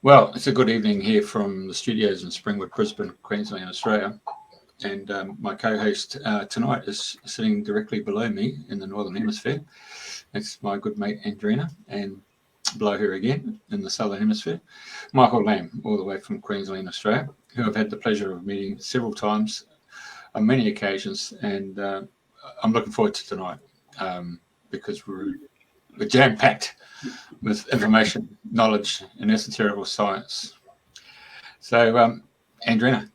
Well, it's a good evening here from the studios in Springwood, Brisbane, Queensland, Australia. And my co-host tonight is sitting directly below me in the Northern Hemisphere. It's my good mate Andrena, and below her again in the Southern Hemisphere, Michael Lamb, all the way from Queensland, Australia, who I've had the pleasure of meeting several times on many occasions. And I'm looking forward to tonight because we're jam-packed with information, knowledge, and esoteric science. So, Andrena.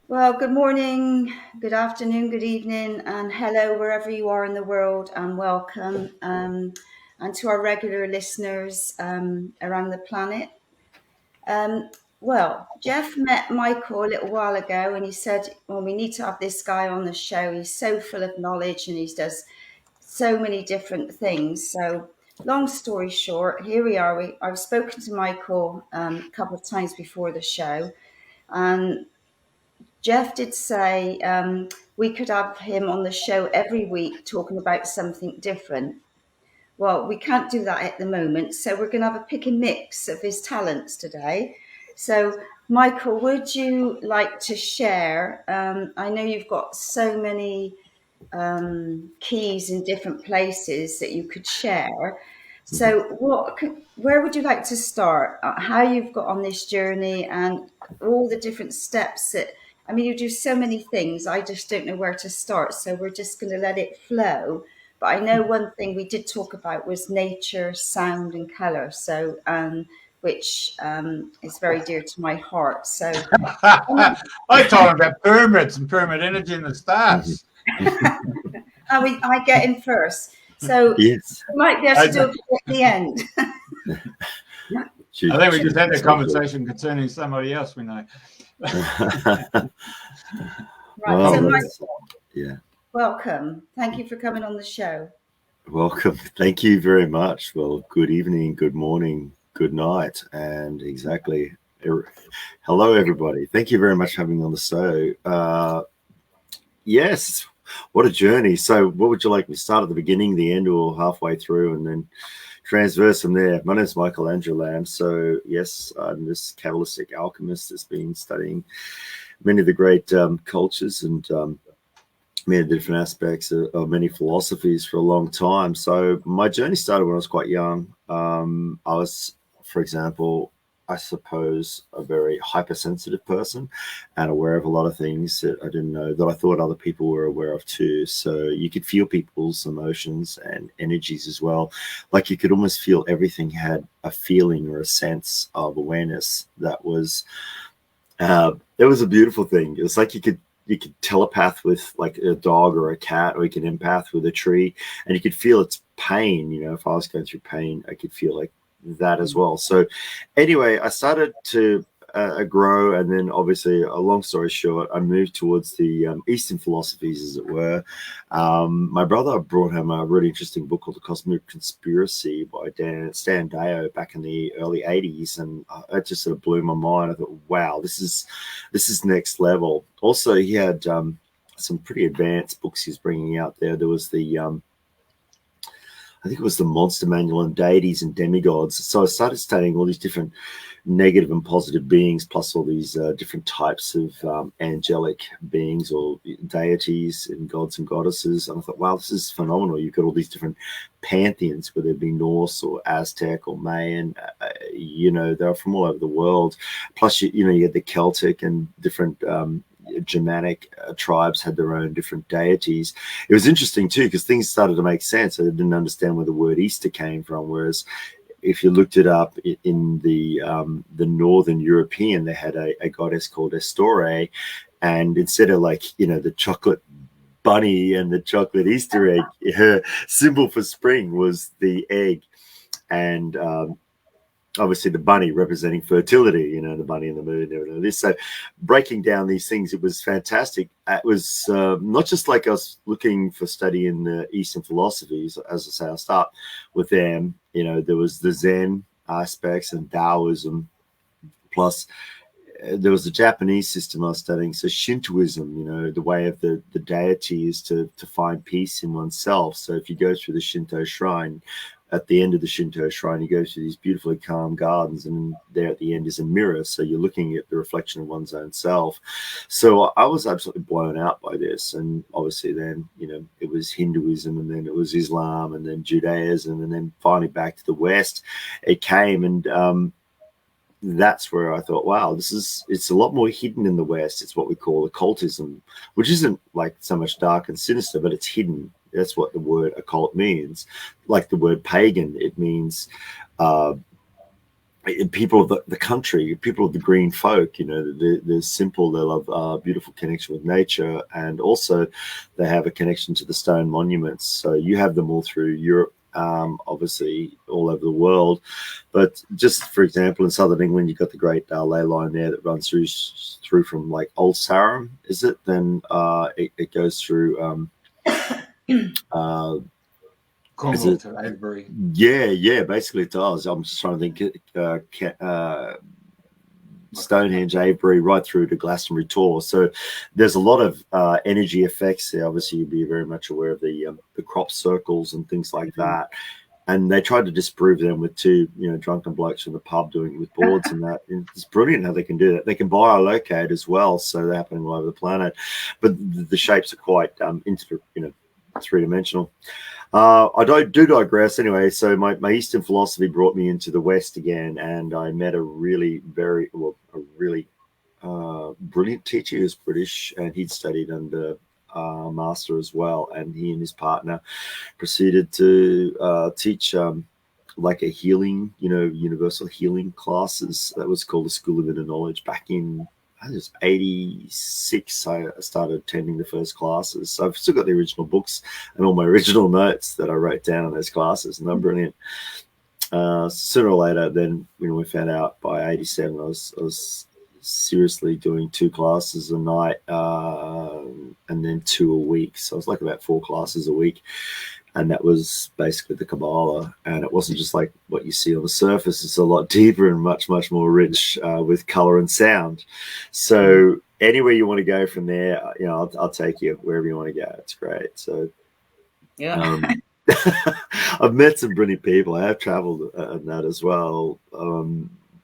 Well, good morning, good afternoon, good evening, and hello wherever you are in the world, and welcome. And to our regular listeners around the planet. Well, Jeff met Michael a little while ago, and he said, well, we need to have this guy on the show. He's so full of knowledge and he does so many different things. So long story short, here we are. I've spoken to Michael a couple of times before the show, and Jeff did say we could have him on the show every week talking about something different. Well, we can't do that at the moment, so we're going to have a pick and mix of his talents today. So, Michael, would you like to share? I know you've got so many keys in different places that you could share. So, where would you like to start? How you've got on this journey and all the different steps that, I mean, you do so many things. I just don't know where to start. So we're just going to let it flow. But I know one thing we did talk about was nature, sound, and color. So, which is very dear to my heart. So, I told him about pyramids and pyramid energy in the stars. I get in first. So yes. we might be able to do it at the end. I think we just had that conversation concerning somebody else we know. Right. Well, so Michael, yeah. Welcome. Thank you for coming on the show. Welcome. Thank you very much. Well, good evening, good morning, good night, and exactly. Hello, everybody. Thank you very much for having me on the show. Yes, what a journey. So what would you like me to start at the beginning, the end, or halfway through, and then transverse from there? My name is Michael Andrew Lamb. So yes, I'm this Kabbalistic alchemist that's been studying many of the great cultures and many different aspects of many philosophies for a long time. So my journey started when I was quite young. I was, for example, I suppose, a very hypersensitive person and aware of a lot of things that I didn't know that I thought other people were aware of too. So you could feel people's emotions and energies as well. Like you could almost feel everything had a feeling or a sense of awareness that was, it was a beautiful thing. It was like you could telepath with like a dog or a cat, or you could empath with a tree, and you could feel its pain. You know, if I was going through pain, I could feel like that as well. So anyway, I started to grow, and then obviously, a long story short, I moved towards the Eastern philosophies, as it were. My brother brought home a really interesting book called The Cosmic Conspiracy by Stan Deo back in the early 80s, and it just sort of blew my mind. I thought, wow, this is next level. Also, he had some pretty advanced books he's bringing out there. There was the I think it was the Monster Manual on Deities and Demigods. So I started studying all these different negative and positive beings, plus all these different types of angelic beings or deities and gods and goddesses. And I thought, wow, this is phenomenal. You've got all these different pantheons, whether it be Norse or Aztec or Mayan, they're from all over the world. Plus, you had the Celtic and different Germanic tribes had their own different deities. It was interesting too, because things started to make sense. I didn't understand where the word Easter came from, whereas if you looked it up in the Northern European, they had a goddess called Estore, and instead of the chocolate bunny and the chocolate Easter egg, her symbol for spring was the egg, and obviously the bunny representing fertility, the bunny and the moon and everything like this. So breaking down these things, it was fantastic. It was not just like I was looking for study in the Eastern philosophies. As I say, I'll start with them. There was the Zen aspects and Taoism, plus there was the Japanese system I was studying. So Shintoism, the way of the deity is to find peace in oneself. So if you go through the Shinto shrine, at the end of the Shinto shrine, you go through these beautifully calm gardens, and there at the end is a mirror. So you're looking at the reflection of one's own self. So I was absolutely blown out by this. And obviously then, it was Hinduism, and then it was Islam, and then Judaism, and then finally back to the West it came. And that's where I thought, wow, it's a lot more hidden in the West. It's what we call occultism, which isn't like so much dark and sinister, but it's hidden. That's what the word occult means. Like the word pagan, it means people of the country, people of the green folk. They're simple. They love beautiful connection with nature, and also they have a connection to the stone monuments. So you have them all through Europe, obviously all over the world. But just for example, in southern England, you've got the great ley line there that runs through from like Old Sarum, is it? Then it goes through Cornwall to Avebury. Yeah, basically it does. I'm just trying to think. Stonehenge, Avebury, right through to Glastonbury Tor. So there's a lot of energy effects there. Obviously, you'll be very much aware of the crop circles and things like that. And they tried to disprove them with two, drunken blokes from the pub doing it with boards and that. And it's brilliant how they can do that. They can biolocate as well, so they're happening all over the planet. But the shapes are quite three-dimensional. I do digress anyway. So my Eastern philosophy brought me into the West again, and I met a really brilliant teacher who was British, and he'd studied under master as well, and he and his partner proceeded to teach like a healing, universal healing classes. That was called the School of Inner Knowledge back in, I think it was 86. I started attending the first classes. So I've still got the original books and all my original notes that I wrote down in those classes, and they're brilliant. Sooner or later, then we found out by 87, I was seriously doing 2 classes a night, and then 2 a week. So it was like about 4 classes a week. And that was basically the Kabbalah. And it wasn't just like what you see on the surface. It's a lot deeper and much, much more rich with color and sound. So anywhere you want to go from there, I'll take you wherever you want to go. It's great. So yeah. I've met some brilliant people. I have traveled and that as well.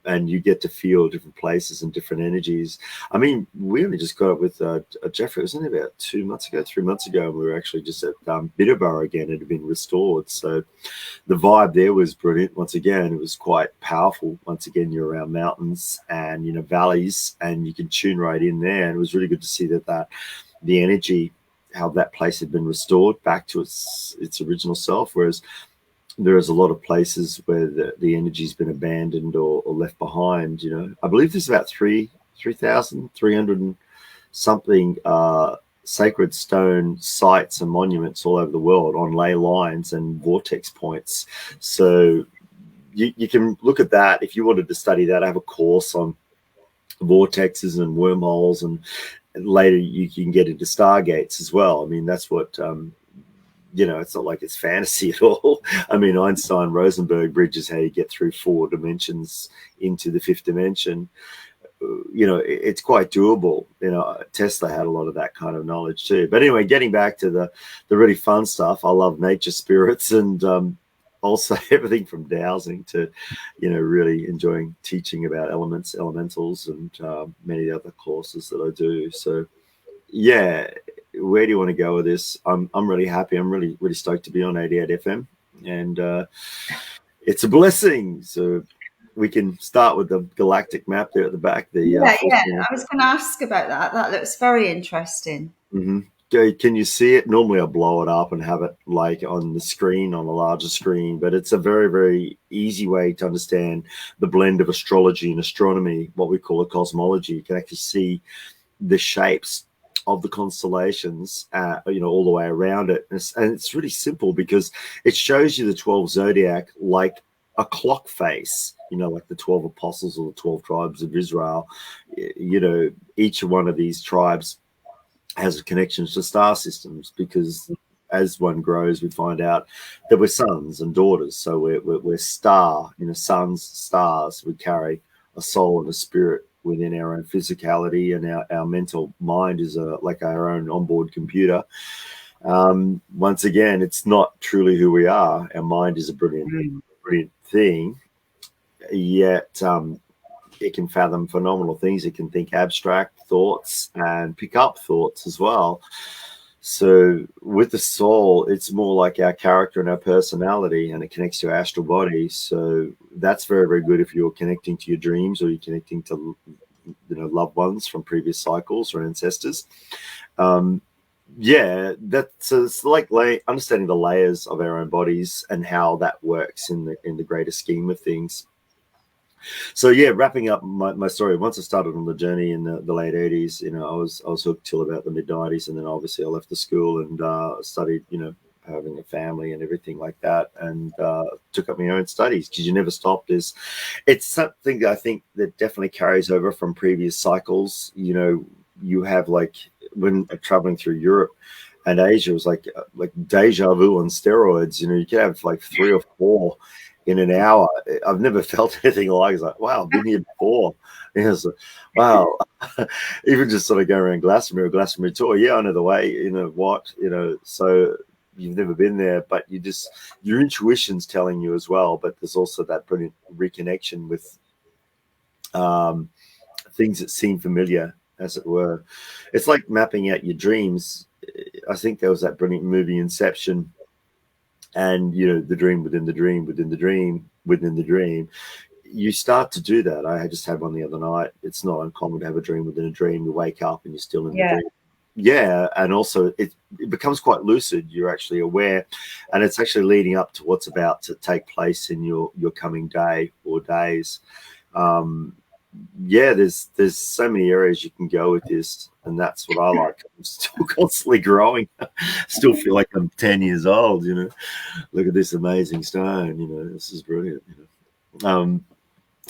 And you get to feel different places and different energies. I mean, we only just got up with Jeffrey. It was only about 3 months ago, and we were actually just at Bitterborough again. It had been restored. So the vibe there was brilliant. Once again, it was quite powerful. Once again, you're around mountains and, valleys, and you can tune right in there. And it was really good to see that the energy, how that place had been restored back to its original self, whereas there is a lot of places where the energy's been abandoned or left behind. I believe there's about 3,300 and something sacred stone sites and monuments all over the world on ley lines and vortex points. So you can look at that if you wanted to study that. I have a course on vortexes and wormholes, and later you can get into stargates as well. I mean, that's what it's not like it's fantasy at all. I mean, Einstein-Rosenberg bridge is how you get through 4 dimensions into the 5th dimension. It's quite doable. Tesla had a lot of that kind of knowledge too. But anyway, getting back to the really fun stuff, I love nature spirits, and also everything from dowsing to, really enjoying teaching about elementals, and many other courses that I do. So, yeah. Where do you want to go with this? I'm really happy. I'm really stoked to be on 88 FM, and it's a blessing. So we can start with the galactic map there at the back. Yeah. I was going to ask about that. That looks very interesting. Mm-hmm. Can you see it? Normally I blow it up and have it like on the screen, on a larger screen, but it's a very, very easy way to understand the blend of astrology and astronomy, what we call a cosmology. You can actually see the shapes of the constellations, all the way around it. And it's really simple because it shows you the 12 zodiac like a clock face, like the 12 apostles or the 12 tribes of Israel. Each one of these tribes has connections to star systems, because as one grows, we find out that we're sons and daughters. So we're star, sons, stars. We carry a soul and a spirit within our own physicality, and our mental mind is like our own onboard computer. Once again, it's not truly who we are. Our mind is a brilliant thing, yet it can fathom phenomenal things. It can think abstract thoughts and pick up thoughts as well. So with the soul, it's more like our character and our personality, and it connects to our astral body. So that's very, very good if you're connecting to your dreams, or you're connecting to, loved ones from previous cycles or ancestors. Yeah, that's it's like understanding the layers of our own bodies and how that works in the greater scheme of things. So yeah, wrapping up my story. Once I started on the journey in the late 80s, I was hooked till about the mid 90s, and then obviously I left the school and studied, having a family and everything like that, and took up my own studies, because you never stop. It's something that I think that definitely carries over from previous cycles. You have, like, when traveling through Europe and Asia, it was like deja vu on steroids. You could have like 3 or 4 in an hour. I've never felt anything like it. It's like, wow, I've been here before. So, wow. Even just sort of going around Glastonbury tour. Yeah, I know the way, so you've never been there, but your intuition's telling you as well. But there's also that brilliant reconnection with things that seem familiar, as it were. It's like mapping out your dreams. I think there was that brilliant movie Inception, and the dream within the dream within the dream within the dream. You start to do that. I just had one the other night. It's not uncommon to have a dream within a dream. You wake up and you're still in the dream. Yeah, and also it becomes quite lucid. You're actually aware, and it's actually leading up to what's about to take place in your coming day or days. Yeah, there's so many areas you can go with this, and that's what I like. I'm still constantly growing. Still feel like I'm 10 years old. Look at this amazing stone. This is brilliant.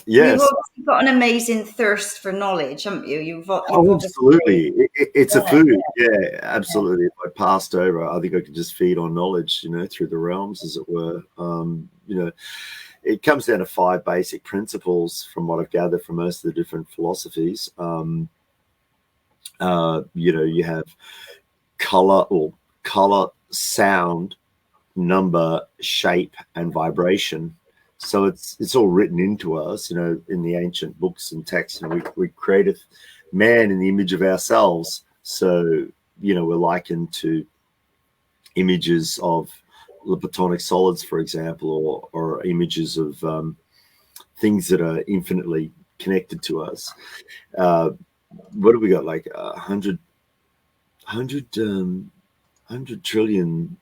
Yes, you've obviously got an amazing thirst for knowledge, haven't you? You've absolutely. It's a food. Yeah, absolutely. If I passed over, I think I could just feed on knowledge, through the realms, as it were. It comes down to 5 basic principles from what I've gathered from most of the different philosophies. You have color, sound, number, shape, and vibration. So it's all written into us, in the ancient books and texts. We created man in the image of ourselves. So, we're likened to images of the Platonic solids, for example, or images of things that are infinitely connected to us. What have we got? Like 100 trillion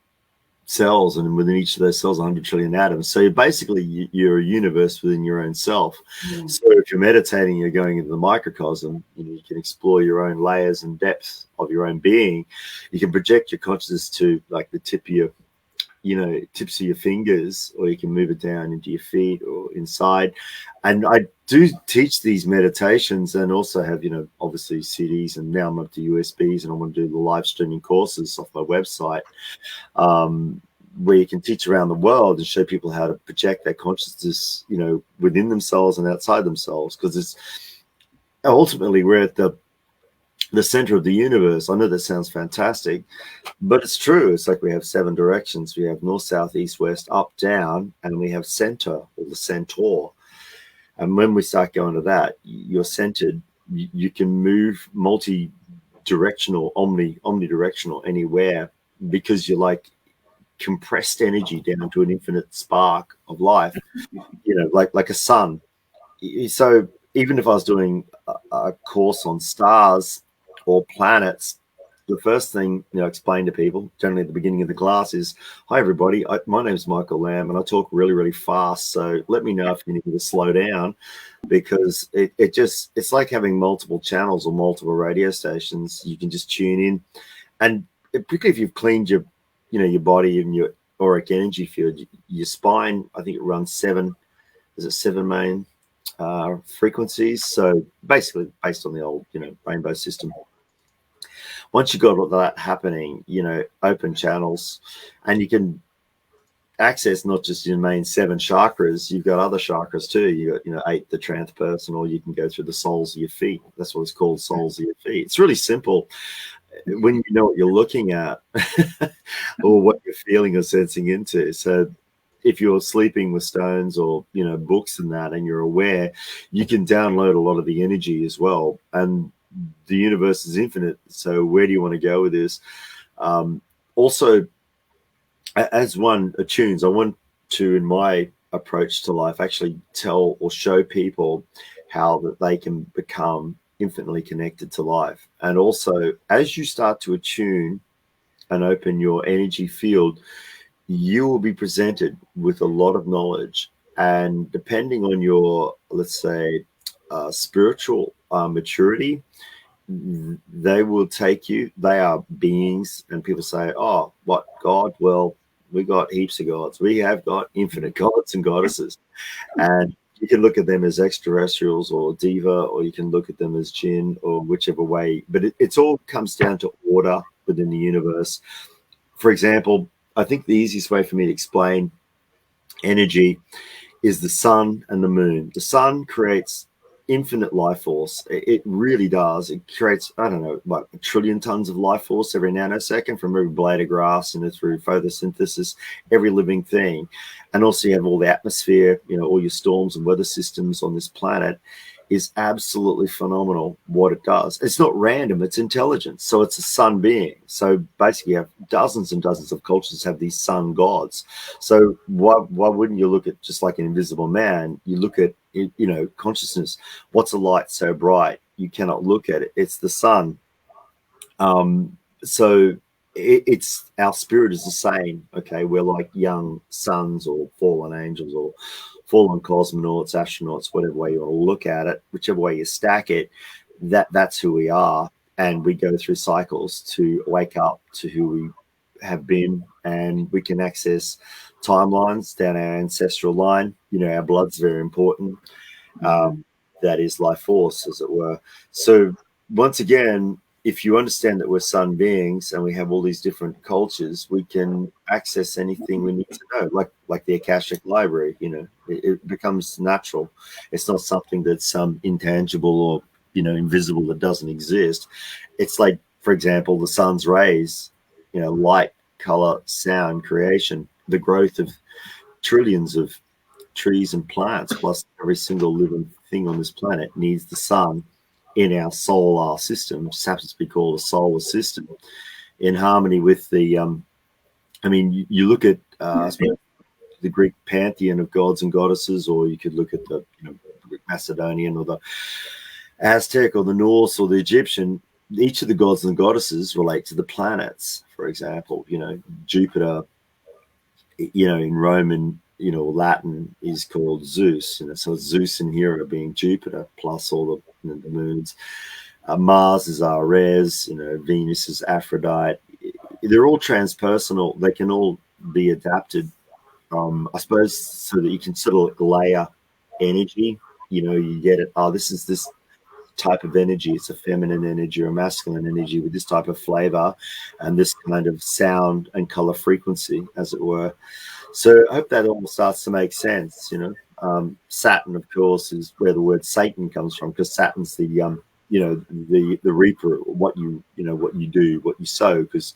cells, and within each of those cells 100 trillion atoms. So you're a universe within your own self. So if you're meditating, you're going into the microcosm, you can explore your own layers and depths of your own being. You can project your consciousness to, like, the tips of your fingers, or you can move it down into your feet or inside. And I do teach these meditations, and also have, obviously CDs, and now I'm up to USBs, and I want to do the live streaming courses off my website, where you can teach around the world and show people how to project their consciousness, within themselves and outside themselves. Because it's ultimately, we're at the center of the universe. I know that sounds fantastic, but it's true. It's like we have 7 directions. We have north, south, east, west, up, down, and we have center, or the centaur. And when we start going to that, you're centered. You can move multi-directional, omnidirectional anywhere, because you're like compressed energy down to an infinite spark of life, like a sun. So even if I was doing a course on stars or planets, the first thing explain to people generally at the beginning of the class is, hi everybody, my name is Michael Lamb, and I talk really, really fast, so let me know if you need me to slow down, because it's like having multiple channels or multiple radio stations. You can just tune in, and particularly if you've cleaned your body and your auric energy field, your spine, I think it runs 7 main frequencies. So basically based on the old rainbow system. Once you've got all that happening, open channels, and you can access not just your main 7 chakras, you've got other chakras too. You got 8, the transpersonal, or you can go through the soles of your feet. That's what it's called, soles of your feet. It's really simple. when you know what you're looking at or what you're feeling or sensing into. So if you're sleeping with stones or, you know, books and that, and you're aware, you can download a lot of the energy as well. And the universe is infinite. So where do you want to go with this? Also, as one attunes, I want to, in my approach to life, actually tell or show people how that they can become infinitely connected to life. And also, as you start to attune and open your energy field, you will be presented with a lot of knowledge. And depending on your, let's say, spiritual maturity, they will take you. They are beings, and people say, oh, what, God? Well, we got heaps of gods. We have got infinite gods and goddesses. And you can look at them as extraterrestrials or diva, or you can look at them as jinn, or whichever way. But it all comes down to order within the universe. For example, I think the easiest way for me to explain energy is the sun and the moon. The sun creates infinite life force. It really does. It creates, I don't know, like 1 trillion tons of life force every nanosecond, from every blade of grass and through photosynthesis, every living thing. And also you have all the atmosphere, you know, all your storms and weather systems on this planet. Is absolutely phenomenal what it does. It's not random, it's intelligence. So it's a sun being. So basically you have dozens and dozens of cultures have these sun gods. So why wouldn't you look at, just like an invisible man, you look at, you know, consciousness. What's a light so bright you cannot look at it? It's the sun. So it's, our spirit is the same. Okay, we're like young suns or fallen angels or fallen cosmonauts, astronauts, whatever way you want to look at it, whichever way you stack it, that's who we are. And we go through cycles to wake up to who we have been, and we can access timelines down our ancestral line. You know, our blood's very important. That is life force, as it were. So once again, if you understand that we're sun beings and we have all these different cultures, we can access anything we need to know, like the Akashic Library. You know, it becomes natural. It's not something that's intangible or, you know, invisible, that doesn't exist. It's like, for example, the sun's rays, you know, light, color, sound, creation, the growth of trillions of trees and plants, plus every single living thing on this planet needs the sun in our solar system, which happens to be called a solar system, in harmony with the, I mean, you look at the Greek pantheon of gods and goddesses, or you could look at the, you know, Macedonian or the Aztec or the Norse or the Egyptian. Each of the gods and goddesses relate to the planets. For example, you know, Jupiter, you know, in Roman, you know, Latin is called Zeus. You know, so Zeus and Hera being Jupiter, plus all the, you know, the moons. Mars is Ares, you know, Venus is Aphrodite. They're all transpersonal. They can all be adapted, I suppose, so that you can sort of layer energy. You know, you get it. Oh, this is this type of energy. It's a feminine energy or a masculine energy with this type of flavor and this kind of sound and color frequency, as it were. So I hope that all starts to make sense. You know, Saturn, of course, is where the word Satan comes from, because Saturn's the you know, the reaper, what you know, what you do, what you sow, because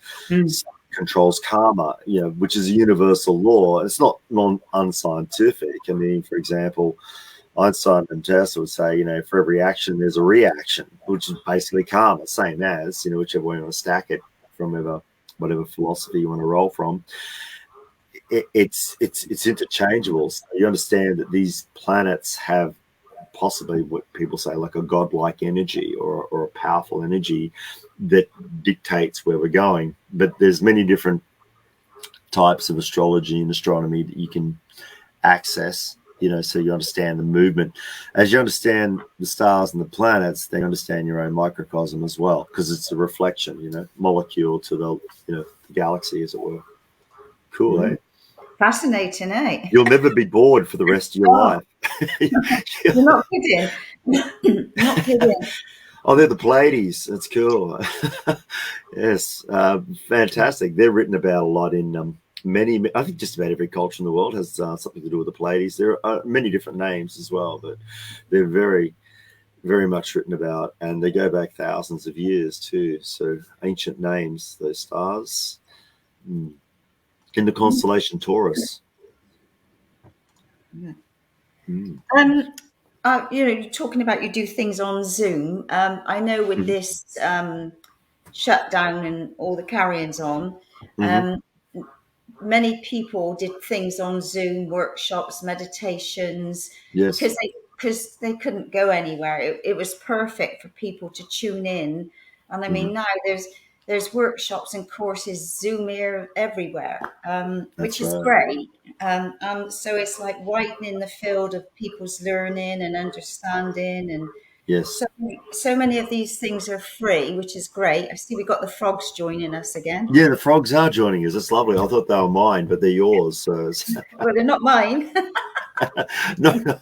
controls karma, you know, which is a universal law. It's not unscientific. I mean, for example, Einstein and Tesla would say, you know, for every action there's a reaction, which is basically karma, same as, you know, whichever way you want to stack it, from whatever philosophy you want to roll from. It's interchangeable. So you understand that these planets have possibly what people say like a godlike energy or a powerful energy that dictates where we're going. But there's many different types of astrology and astronomy that you can access, you know, so you understand the movement. As you understand the stars and the planets, then you understand your own microcosm as well, because it's a reflection, you know, molecule to the, you know, the galaxy, as it were. Cool, eh? Fascinating, eh? You'll never be bored for the rest of your life. You're not kidding. Not kidding. Oh, they're the Pleiades. That's cool. Yes, fantastic. They're written about a lot in many, I think just about every culture in the world has something to do with the Pleiades. There are many different names as well, but they're very, very much written about, and they go back thousands of years too. So ancient names, those stars, in the constellation Taurus. Yeah. Mm. You're talking about you do things on Zoom. I know with this shutdown and all the carry-ons on, many people did things on Zoom, workshops, meditations, Yes. because they couldn't go anywhere. It was perfect for people to tune in. And I mean, now there's workshops and courses Zoom here everywhere, which is great. So it's like widening the field of people's learning and understanding, and Yes. so many of these things are free, which is great. I see we got the frogs joining us again. Yeah, the frogs are joining us. It's lovely. I thought they were mine, but they're yours. So Well, they're not mine. no,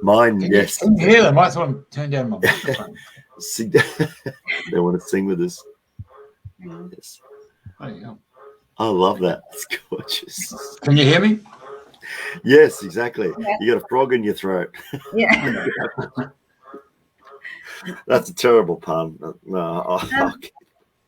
mine. Yes. Can you hear them? I thought I turned down my microphone. They want to sing with us. Yes. There you go. I love that. It's gorgeous. Can you hear me? Yes, exactly. Yeah. You got a frog in your throat. Yeah. That's a terrible pun. No. Okay.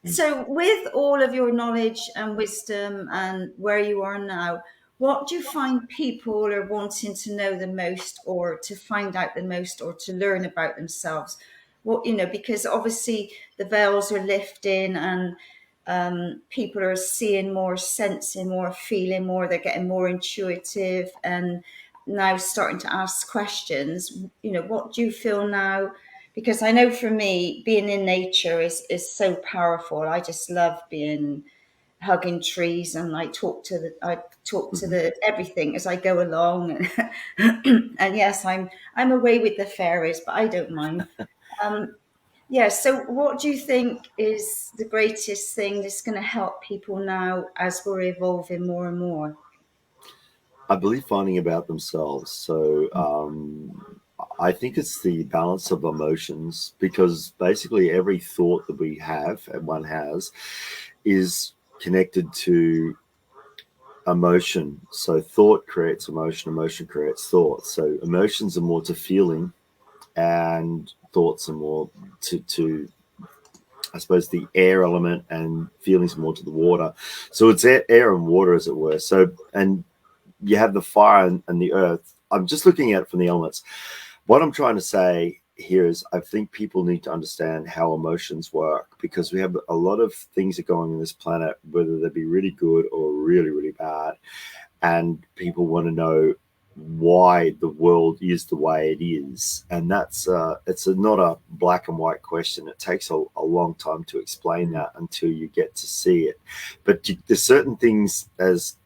So with all of your knowledge and wisdom and where you are now, what do you find people are wanting to know the most, or to find out the most, or to learn about themselves? What, because obviously the veils are lifting, and people are seeing more, sensing more, feeling more, they're getting more intuitive, and now starting to ask questions. What do you feel now? Because I know for me, being in nature is so powerful. I just love hugging trees, and I talk to the everything as I go along. And yes, I'm away with the fairies, but I don't mind. So what do you think is the greatest thing that's going to help people now as we're evolving more and more? I believe finding about themselves. So I think it's the balance of emotions, because basically every thought that we have and one has is connected to emotion. So thought creates emotion, emotion creates thought. So emotions are more to feeling, and thoughts are more to I suppose the air element, and feelings more to the water. So it's air and water, as it were. So, and you have the fire and the earth. I'm just looking at it from the elements. What I'm trying to say here is, I think people need to understand how emotions work, because we have a lot of things that go on this planet, whether they be really good or really, really bad. And people want to know why the world is the way it is. And that's not a black and white question. It takes a long time to explain that until you get to see it. But there's certain things, as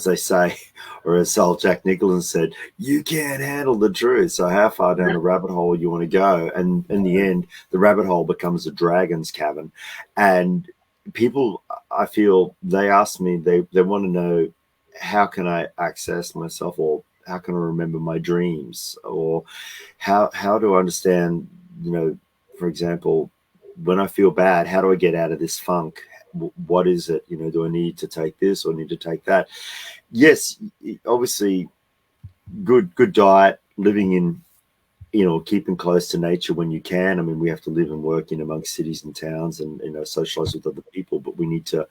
they say, or as old Jack Nicholson said, you can't handle the truth. So how far down the rabbit hole you want to go? And in the end, the rabbit hole becomes a dragon's cavern. And people, I feel, they ask me, they want to know, how can I access myself, or how can I remember my dreams, or how do I understand, for example, when I feel bad, how do I get out of this funk? What is it? Do I need to take this or need to take that? Yes, obviously, good diet, living in, keeping close to nature when you can. I mean, we have to live and work in amongst cities and towns, and socialize with other people, but we need to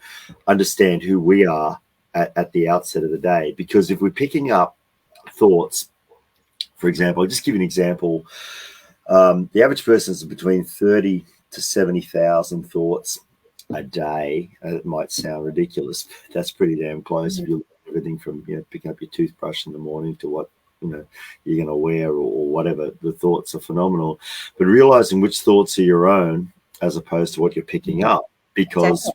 understand who we are at the outset of the day. Because if we're picking up thoughts, for example, I'll just give you an example. The average person is between 30 to 70,000 thoughts a day. It might sound ridiculous, but that's pretty damn close. If you look at everything from picking up your toothbrush in the morning to what you're going to wear, or whatever, the thoughts are phenomenal. But realizing which thoughts are your own as opposed to what you're picking up, because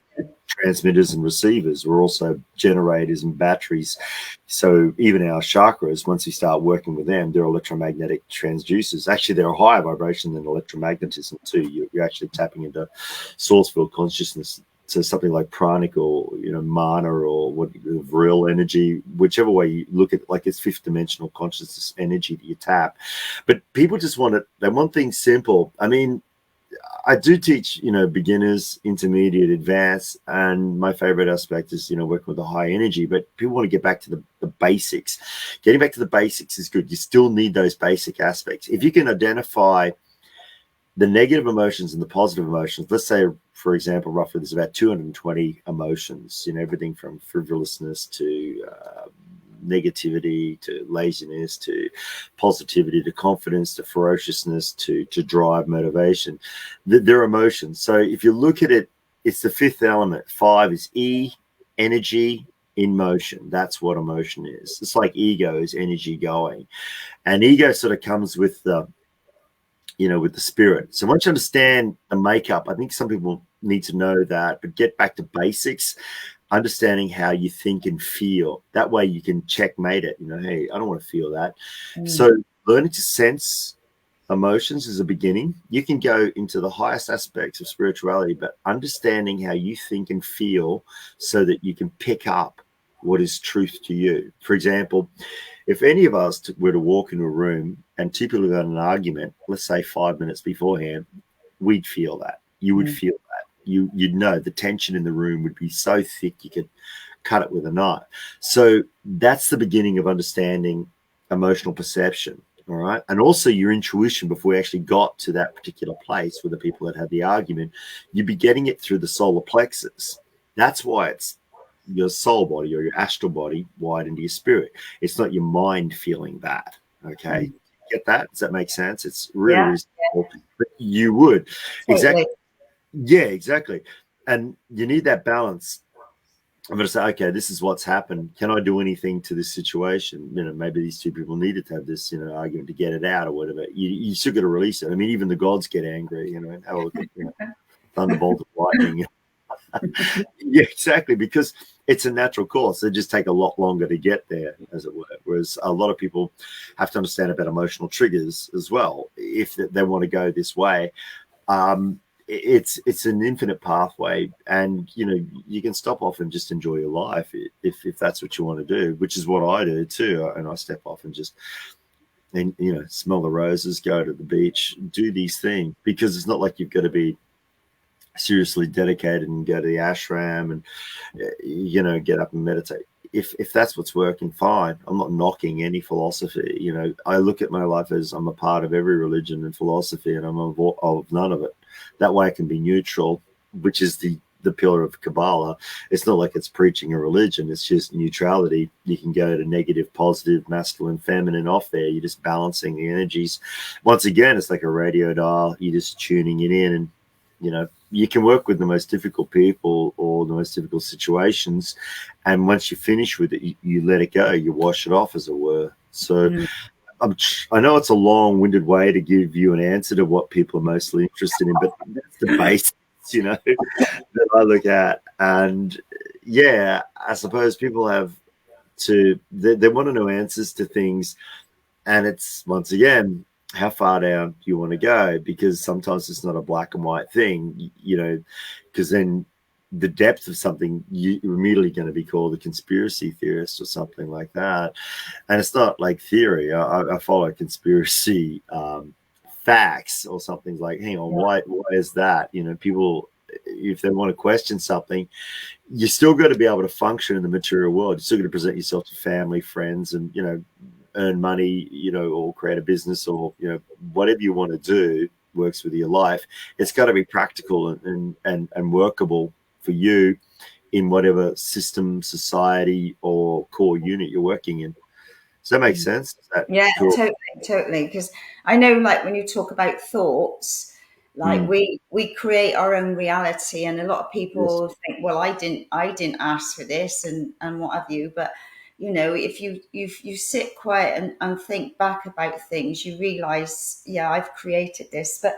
transmitters and receivers were also generators and batteries. So even our chakras, once we start working with them, they're electromagnetic transducers. Actually, they're a higher vibration than electromagnetism too. You're actually tapping into source field consciousness. So something like pranic, or mana, or what real energy, whichever way you look at it, like it's fifth dimensional consciousness energy that you tap. But people just want it. They want things simple. I mean, I do teach, beginners, intermediate, advanced, and my favorite aspect is, working with the high energy, but people want to get back to the basics. Getting back to the basics is good. You still need those basic aspects. If you can identify the negative emotions and the positive emotions, let's say, for example, roughly there's about 220 emotions, everything from frivolousness to negativity to laziness to positivity to confidence to ferociousness to drive, motivation. They're emotions. So if you look at it, it's the fifth element. 5 is E, energy in motion. That's what emotion is. It's like ego is energy going, and ego sort of comes with the with the spirit. So once you understand the makeup, I think some people need to know that, but get back to basics, understanding how you think and feel. That way you can checkmate it. Hey, I don't want to feel that. So learning to sense emotions is a beginning. You can go into the highest aspects of spirituality, but understanding how you think and feel so that you can pick up what is truth to you. For example, if any of us were to walk into a room and two people got an argument, let's say 5 minutes beforehand, we'd feel that. You would feel that. You'd know the tension in the room would be so thick you could cut it with a knife. So that's the beginning of understanding emotional perception. All right. And also your intuition before we actually got to that particular place with the people that had the argument, you'd be getting it through the solar plexus. That's why it's your soul body or your astral body wired into your spirit. It's not your mind feeling that. Okay. Get that? Does that make sense? It's really, really simple. But you would. Totally. Exactly. Yeah, exactly. And you need that balance. I'm going to say, okay, this is what's happened. Can I do anything to this situation? Maybe these two people needed to have this, argument to get it out or whatever. You still got to release it. I mean, even the gods get angry, and have a look at thunderbolt of lightning. Yeah, exactly, because it's a natural course. They just take a lot longer to get there, as it were. Whereas a lot of people have to understand about emotional triggers as well if they want to go this way. It's an infinite pathway, and you can stop off and just enjoy your life if that's what you want to do, which is what I do too. And I step off and just smell the roses, go to the beach, do these things, because it's not like you've got to be seriously dedicated and go to the ashram and get up and meditate. If that's what's working, fine. I'm not knocking any philosophy. I look at my life as I'm a part of every religion and philosophy, and I'm of none of it. That way I can be neutral, which is the pillar of Kabbalah. It's not like it's preaching a religion. It's just neutrality. You can go to negative, positive, masculine, feminine off there. You're just balancing the energies. Once again, it's like a radio dial. You're just tuning it in, and you can work with the most difficult people or the most difficult situations. And once you finish with it, you let it go. You wash it off, as it were. So I know it's a long-winded way to give you an answer to what people are mostly interested in, but that's the basics, that I look at. And yeah, I suppose people have they want to know answers to things. And it's, once again, how far down do you want to go? Because sometimes it's not a black and white thing, because then the depth of something, you're immediately going to be called a conspiracy theorist or something like that. And it's not like theory. I follow conspiracy facts or something like, hang on, why is that? People, if they want to question something, you still got to be able to function in the material world. You're still going to present yourself to family, friends, and, earn money, or create a business, or, whatever you want to do works with your life. It's got to be practical and workable for you in whatever system, society, or core unit you're working in. Does that make sense? Yeah, cool? Totally. Because I know, like, when you talk about thoughts, like we create our own reality, and a lot of people think, well, I didn't ask for this, and what have you. But if you sit quiet and think back about things, you realize, yeah, I've created this. But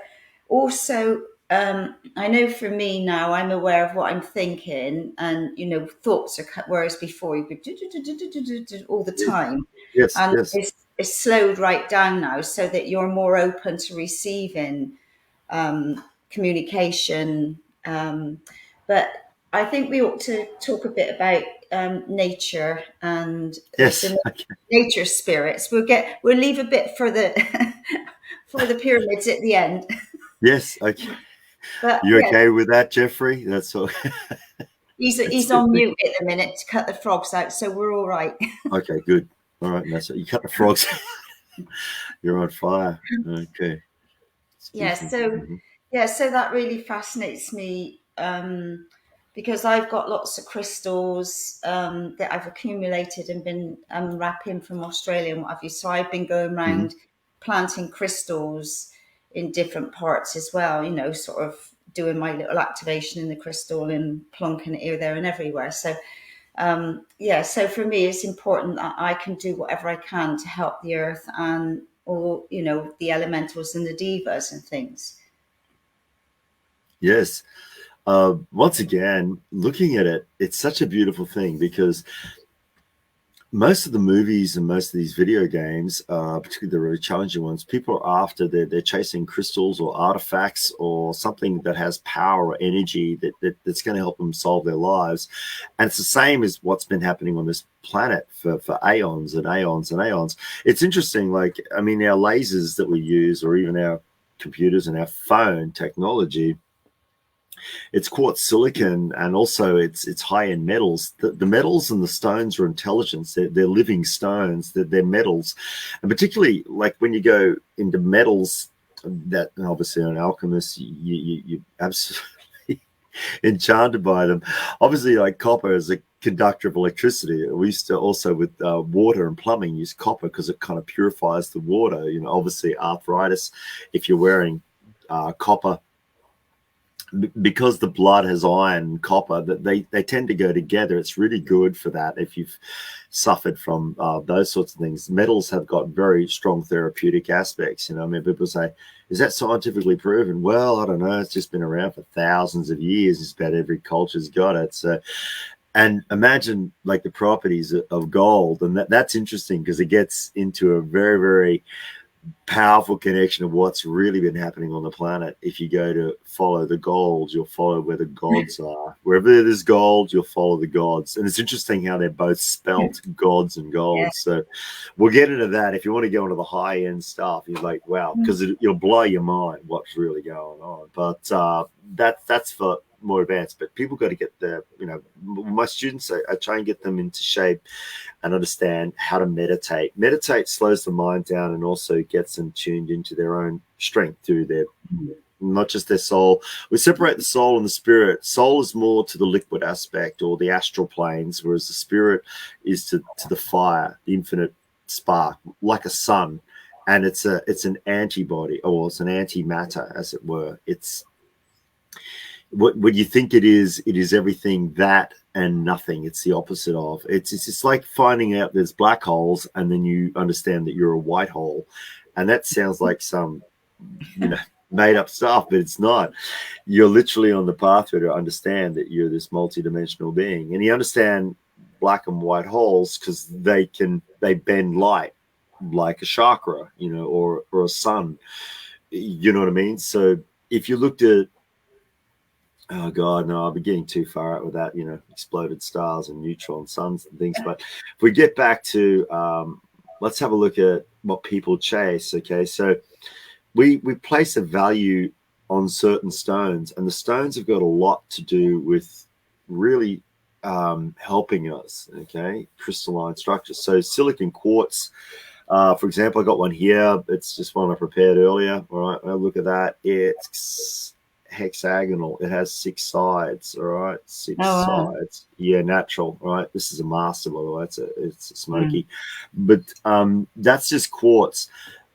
also, I know for me now, I'm aware of what I'm thinking, and thoughts are, whereas before you could do all the time. Yes, and yes. It's slowed right down now, so that you're more open to receiving communication. But I think we ought to talk a bit about nature and nature spirits. We'll leave a bit for the for the pyramids at the end. Yes, okay. But You yeah, okay with that, Jeffrey? That's all. he's on mute at the minute to cut the frogs out, so we're all right. Okay, good. All right, that's it. You cut the frogs. You're on fire. Okay. Yeah, Excuse me. so Mhm. yeah, so that really fascinates me, because I've got lots of crystals that I've accumulated and been unwrapping from Australia and what have you. So I've been going Mhm. around planting crystals in different parts as well, you know, sort of doing my little activation in the crystal and plonking it here, there, and everywhere. So yeah, so for me, it's important that I can do whatever I can to help the earth and all, you know, the elementals and the divas and things. Yes. Once again, looking at it, it's such a beautiful thing because most of the movies and most of these video games, particularly the really challenging ones, people are after, they're chasing crystals or artifacts or something that has power or energy that's going to help them solve their lives. And it's the same as what's been happening on this planet for aeons and aeons and aeons. It's interesting, like, I mean, our lasers that we use, or even our computers and our phone technology, it's quartz silicon, and also it's high-end metals. The metals and the stones are intelligence. They're living stones. They're metals, and particularly like when you go into metals, that obviously an alchemist, you absolutely enchanted by them. Obviously, like copper is a conductor of electricity. We used to also with water and plumbing use copper because it kind of purifies the water. You know, obviously arthritis, if you're wearing copper, because the blood has iron and copper, that they tend to go together. It's really good for that if you've suffered from those sorts of things. Metals have got very strong therapeutic aspects. You know, I mean, people say, is that scientifically proven? Well, I don't know. It's just been around for thousands of years. It's about every culture's got it. So, and imagine like the properties of gold, and that's interesting because it gets into a very, very powerful connection of what's really been happening on the planet. If you go to follow the gold, you'll follow where the gods are. Wherever there's gold, you'll follow the gods. And it's interesting how they're both spelt gods and Yeah. gold. So we'll get into that. If you want to go into the high end stuff, you're like, wow, because you'll blow your mind what's really going on. But that's for more advanced. But people got to get the, you know, my students, I try and get them into shape and understand how to meditate. Meditate slows the mind down and also gets them tuned into their own strength through their, not just their soul. We separate the soul and the spirit. Soul is more to the liquid aspect or the astral planes, whereas the spirit is to the fire, the infinite spark, like a sun. And it's an antibody, or it's an antimatter, as it were. It's what you think it is everything that and nothing. It's the opposite of. It's like finding out there's black holes and then you understand that you're a white hole, and that sounds like some, you know, made up stuff, but it's not. You're literally on the pathway to understand that you're this multidimensional being, and you understand black and white holes because they bend light like a chakra, you know, or a sun. You know what I mean? So if you looked at, oh God, no, I'll be getting too far out with that, you know, exploded stars and neutron suns and things. But if we get back to, let's have a look at what people chase. Okay, so we place a value on certain stones, and the stones have got a lot to do with really helping us. Okay, crystalline structures. So silicon quartz, for example, I got one here. It's just one I prepared earlier. All right, I'll look at that. It's hexagonal. It has 6 sides. All right, 6 sides. Yeah, natural. All right, this is a master, by the way. It's a smoky, but that's just quartz.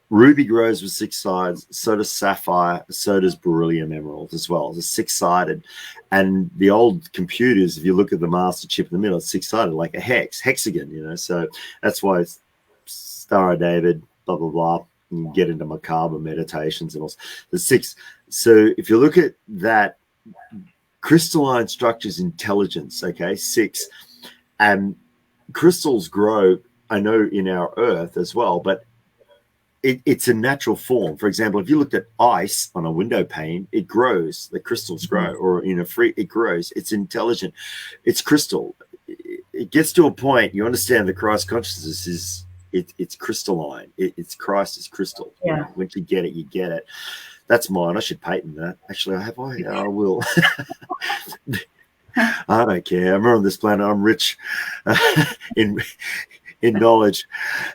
Ruby grows with 6 sides. So does sapphire. So does beryllium emerald as well. It's 6-sided. And the old computers, if you look at the master chip in the middle, it's 6-sided, like a hexagon. You know, so that's why it's Star of David. Blah blah blah. You can get into macabre meditations and all. The 6. So if you look at that, crystalline structures, intelligence, okay, 6, and crystals grow, I know, in our earth as well, but it's a natural form. For example, if you looked at ice on a window pane, it grows, the crystals grow, or in a free, it grows. It's intelligent. It's crystal. It gets to a point, you understand the Christ consciousness is, it's crystalline. It's Christ is crystal. Yeah. You know, once you get it, you get it. That's mine. I should patent that. Actually, have I? I will. I don't care. I'm on this planet. I'm rich in knowledge.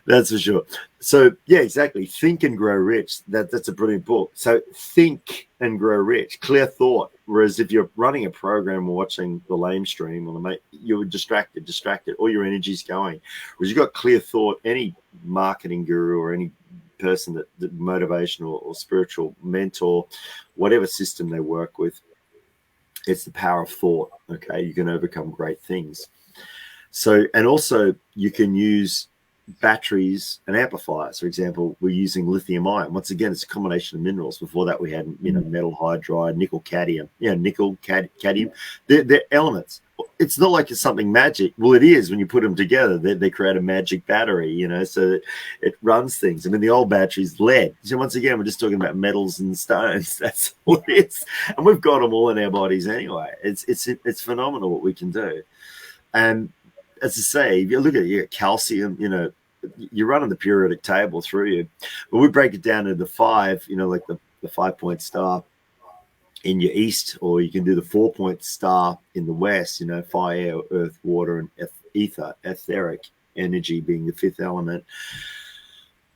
That's for sure. So yeah, exactly. Think and Grow Rich. That's a brilliant book. So think and grow rich, clear thought. Whereas if you're running a program or watching the lame stream or you're distracted, all your energy's going. Whereas you've got clear thought, any marketing guru or any person that motivational or spiritual mentor, whatever system they work with, it's the power of thought. Okay, you can overcome great things. So, and also you can use batteries and amplifiers. For example, we're using lithium ion. Once again, it's a combination of minerals. Before that, we had metal hydride, nickel cadmium. Nickel cadmium. They're elements. It's not like it's something magic. Well, it is when you put them together. They create a magic battery. So that it runs things. I mean, the old battery's lead. So once again, we're just talking about metals and stones. That's all it is, and we've got them all in our bodies anyway. It's phenomenal what we can do. And as I say, if you look at your calcium, you're running the periodic table through you, but we break it down into 5, like the 5-point star in your east, or you can do the 4-point star in the west, fire, air, earth, water, and ether, etheric energy being the 5th element,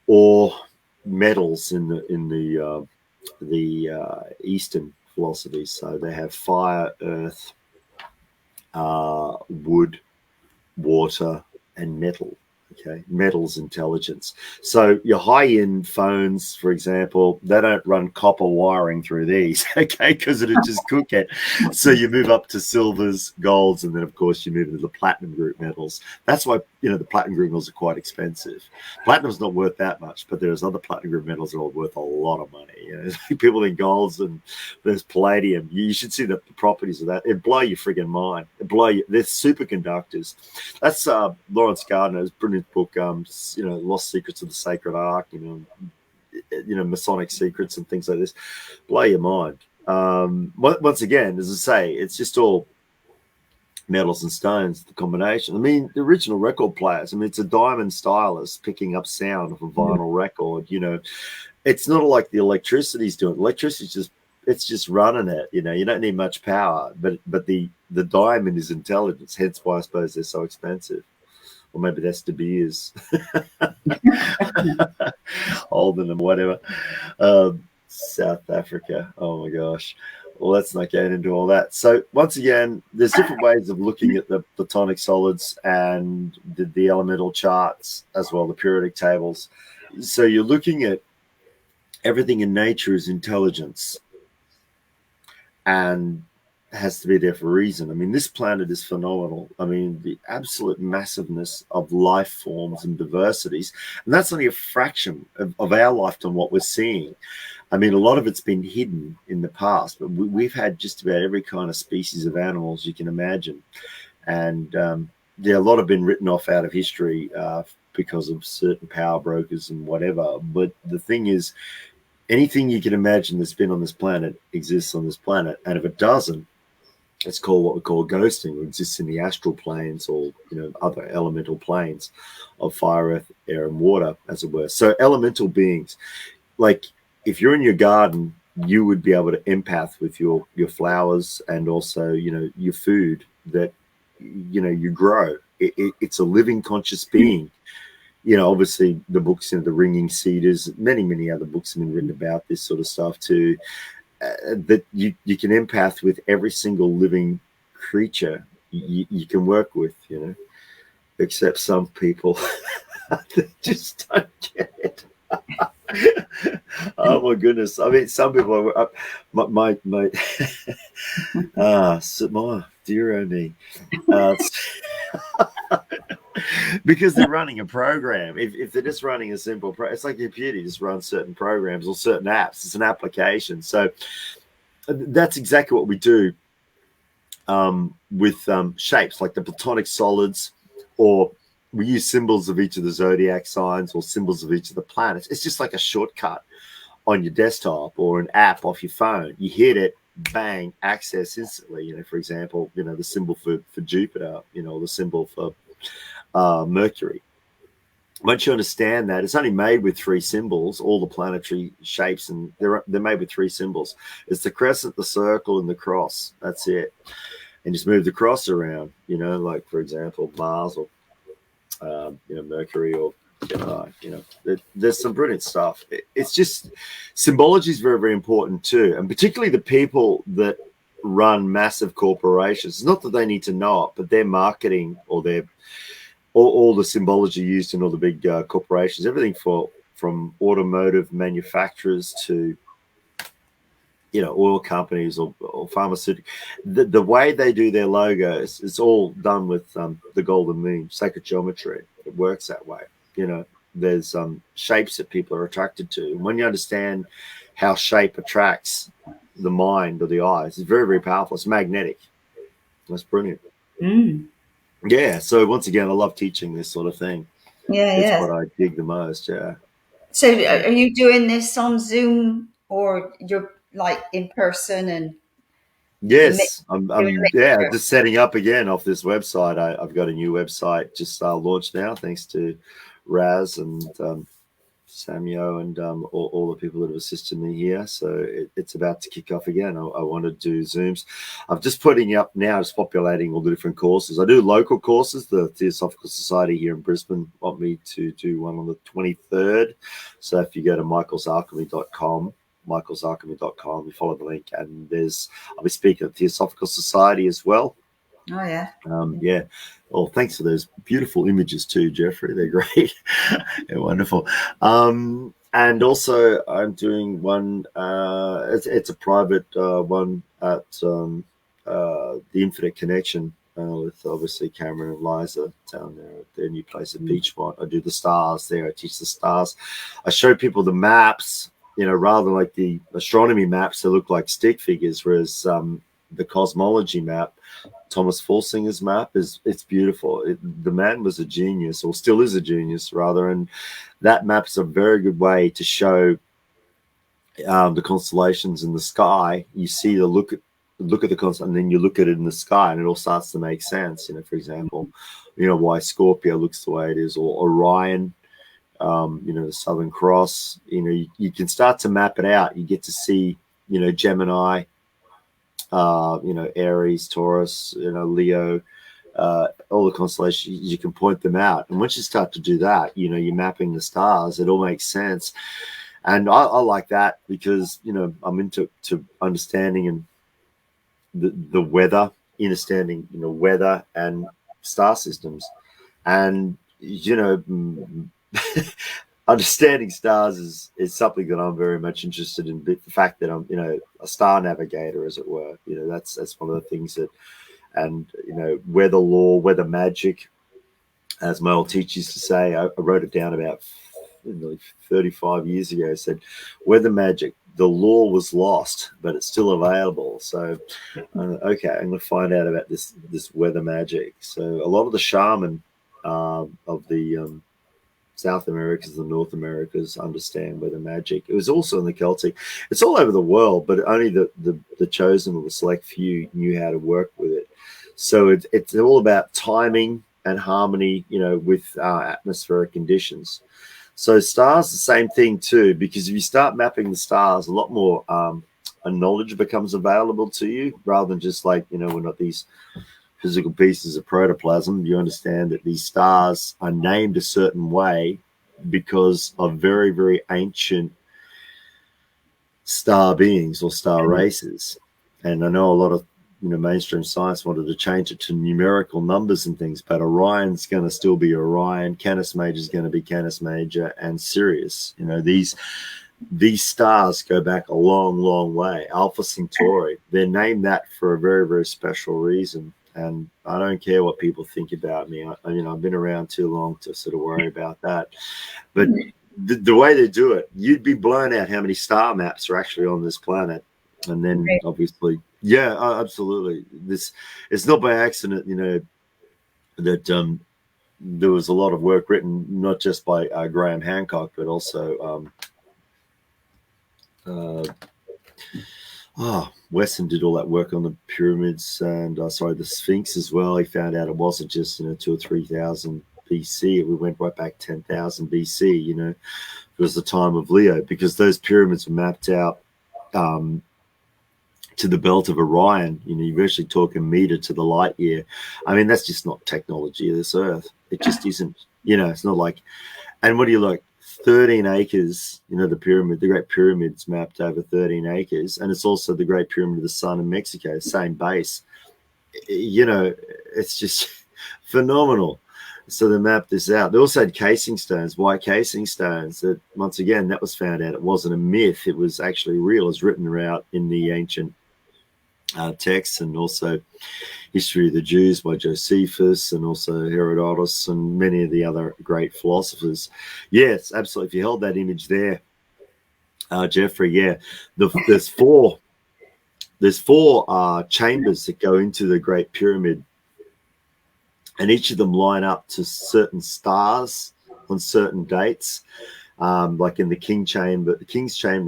or metals in the Eastern philosophies. So they have fire, earth, wood, water, and metal. Okay, metals intelligence. So your high-end phones, for example, they don't run copper wiring through these, okay, because it'd just cook it. So you move up to silvers, golds, and then of course you move into the platinum group metals. That's why the platinum group metals are quite expensive. Platinum's not worth that much, but there's other platinum group metals that are worth a lot of money. People think golds, and there's palladium. You should see the properties of that. It'd blow your friggin' mind. They're superconductors. That's Lawrence Gardner's brilliant book, Lost Secrets of the Sacred Ark, Masonic secrets and things like this. Blow your mind. Once again, as I say, it's just all metals and stones, the combination. I mean, the original record players, it's a diamond stylus picking up sound of a vinyl record. It's not like the electricity's doing. Electricity's just running it. You don't need much power, but the diamond is intelligence. Hence why I suppose they're so expensive. Or maybe that's De Beers, Holden, whatever. South Africa. Oh my gosh. Well, let's not get into all that. So once again, there's different ways of looking at the Platonic solids and the elemental charts as well, the periodic tables. So you're looking at everything in nature is intelligence and has to be there for a reason. I mean, this planet is phenomenal. I mean, the absolute massiveness of life forms and diversities, and that's only a fraction of our lifetime, what we're seeing. I mean, a lot of it's been hidden in the past, but we've had just about every kind of species of animals you can imagine. And a lot have been written off out of history because of certain power brokers and whatever. But the thing is, anything you can imagine that's been on this planet exists on this planet. And if it doesn't, it's called what we call ghosting. It exists in the astral planes or other elemental planes of fire, earth, air, and water, as it were. So elemental beings, like if you're in your garden, you would be able to empath with your flowers and also your food that you grow. It's a living conscious being. Obviously the books, the Ringing Cedars, many other books have been written about this sort of stuff too. That you can empath with every single living creature you can work with, except some people that just don't get it. Oh my goodness! I mean, some people are my dear oh me, because they're running a program. If they're just running a simple it's like your computer just runs certain programs or certain apps. It's an application. So that's exactly what we do with shapes like the Platonic solids, or we use symbols of each of the zodiac signs or symbols of each of the planets. It's just like a shortcut on your desktop or an app off your phone. You hit it, bang, access instantly. For example, the symbol for Jupiter, the symbol for Mercury. once you understand that, it's only made with 3 symbols, all the planetary shapes, and they're made with 3 symbols. It's the crescent, the circle, and the cross. That's it. And just move the cross around, like, for example, Mars or, Mercury or Gemini. There's some brilliant stuff. It's just, symbology is very, very important too. And particularly the people that run massive corporations. It's not that they need to know it, but their marketing or their all the symbology used in all the big corporations, everything from automotive manufacturers to, oil companies or pharmaceutical, the way they do their logos, it's all done with the golden mean, sacred geometry. It works that way. There's shapes that people are attracted to. And when you understand how shape attracts the mind or the eyes, it's very, very powerful. It's magnetic. That's brilliant. Yeah, so once again, I love teaching this sort of thing. It's what I dig the most. So are you doing this on Zoom or you're like in person? And yes, I'm just setting up again off this website. I've got a new website just launched now, thanks to Raz and Samio and all the people that have assisted me here. So it's about to kick off again. I want to do Zooms. I'm just putting up now, just populating all the different courses. I do local courses. The Theosophical Society here in Brisbane want me to do one on the 23rd. So if you go to michaelsalchemy.com, you follow the link, and I'll be speaking at the Theosophical Society as well. Oh, yeah. Yeah. Well, thanks for those beautiful images too, Jeffrey. They're great. They're wonderful. And also I'm doing one, it's a private one at the Infinite Connection with obviously Cameron and Liza down there at their new place at Beachmont. I do the stars there. I teach the stars. I show people the maps, rather than like the astronomy maps that look like stick figures, whereas the cosmology map, Thomas Folsinger's map, it's beautiful. The man was a genius, or still is a genius rather, and that map is a very good way to show the constellations in the sky. You see look at the constellation, and then you look at it in the sky, and it all starts to make sense. For example, why Scorpio looks the way it is, or Orion, the Southern Cross. You can start to map it out. You get to see, Gemini, Aries, Taurus, Leo, all the constellations. You can point them out, and once you start to do that, you're mapping the stars. It all makes sense, and I like that because I'm into understanding and the weather, understanding weather and star systems, and understanding stars is something that I'm very much interested in. The fact that I'm, a star navigator, as it were, that's one of the things that, and, weather law, weather magic, as my old teacher used to say. I wrote it down about 35 years ago. Said, weather magic, the law was lost, but it's still available. So, okay, I'm going to find out about this weather magic. So a lot of the shaman of the South Americas and North Americas understand weather magic. It was also in the Celtic. It's all over the world, but only the chosen or the select few knew how to work with it. So it's all about timing and harmony, with atmospheric conditions. So stars, the same thing too, because if you start mapping the stars, a lot more knowledge becomes available to you, rather than just like, we're not these physical pieces of protoplasm. You understand that these stars are named a certain way because of very, very ancient star beings or star races. And I know a lot of mainstream science wanted to change it to numerical numbers and things, but Orion's going to still be Orion, Canis Major is going to be Canis Major, and Sirius. These stars go back a long, long way. Alpha Centauri, they're named that for a very, very special reason. And I don't care what people think about me. I've been around too long to sort of worry about that. But the way they do it, you'd be blown out how many star maps are actually on this planet. And then obviously, yeah, absolutely. It's not by accident, that there was a lot of work written, not just by Graham Hancock, but also Weston did all that work on the pyramids and the Sphinx as well. He found out it wasn't just 2,000 or 3,000 BC. We went right back 10,000 BC. You know, it was the time of Leo, because those pyramids were mapped out to the belt of Orion. You know, you're actually talking a meter to the light year. I mean, that's just not technology of this earth. It just isn't. You know, it's not like. And what do you like? 13 acres. You know, the pyramid, the Great Pyramid's mapped over 13 acres, and it's also the Great Pyramid of the Sun in Mexico, same base. You know, it's just phenomenal. So they mapped this out. They also had casing stones, white casing stones. That, once again, that was found out. It wasn't a myth. It was actually real. It was written out in the ancient texts, and also History of the Jews by Josephus, and also Herodotus, and many of the other great philosophers. Yes, absolutely. If you held that image there, Jeffrey, yeah, there's four chambers that go into the Great Pyramid, and each of them line up to certain stars on certain dates, like in the King's Chamber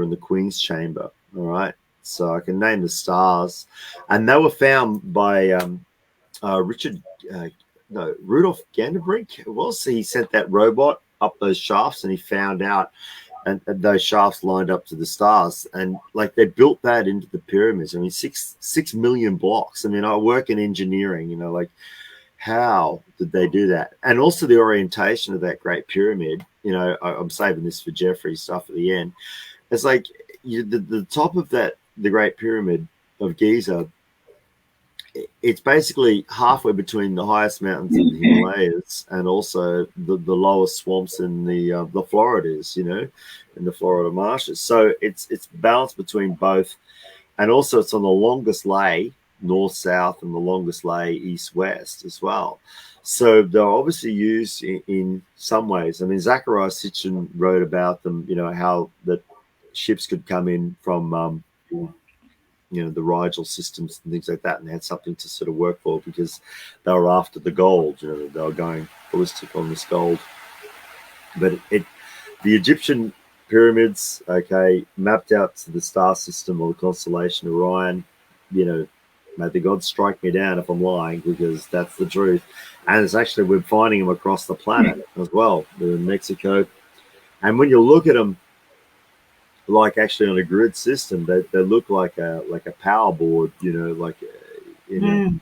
and the Queen's Chamber. All right, so I can name the stars, and they were found by Rudolf Ganderbrink. It was. He sent that robot up those shafts, and he found out, and those shafts lined up to the stars, and like they built that into the pyramids. I mean, 6 million blocks. I mean, I work in engineering. You know, like, how did they do that? And also the orientation of that Great Pyramid. You know, I'm saving this for Jeffrey's stuff at the end. It's like the top of the Great Pyramid of Giza. It's basically halfway between the highest mountains in the Himalayas and also the lowest swamps in the Floridas. You know, in the Florida marshes. So it's balanced between both, and also it's on the longest lay north-south and the longest lay east-west as well. So they're obviously used in some ways. I mean, Zachariah Sitchin wrote about them, you know, how that ships could come in from, you know, the Rigel systems and things like that, and they had something to sort of work for because they were after the gold. You know, they were going ballistic on this gold. But the Egyptian pyramids, okay, mapped out to the star system or the constellation Orion, you know, may the gods strike me down if I'm lying, because that's the truth. And it's actually, we're finding them across the planet as well. They're in Mexico. And when you look at them, like actually on a grid system, they look like a power board, you know, like, you know,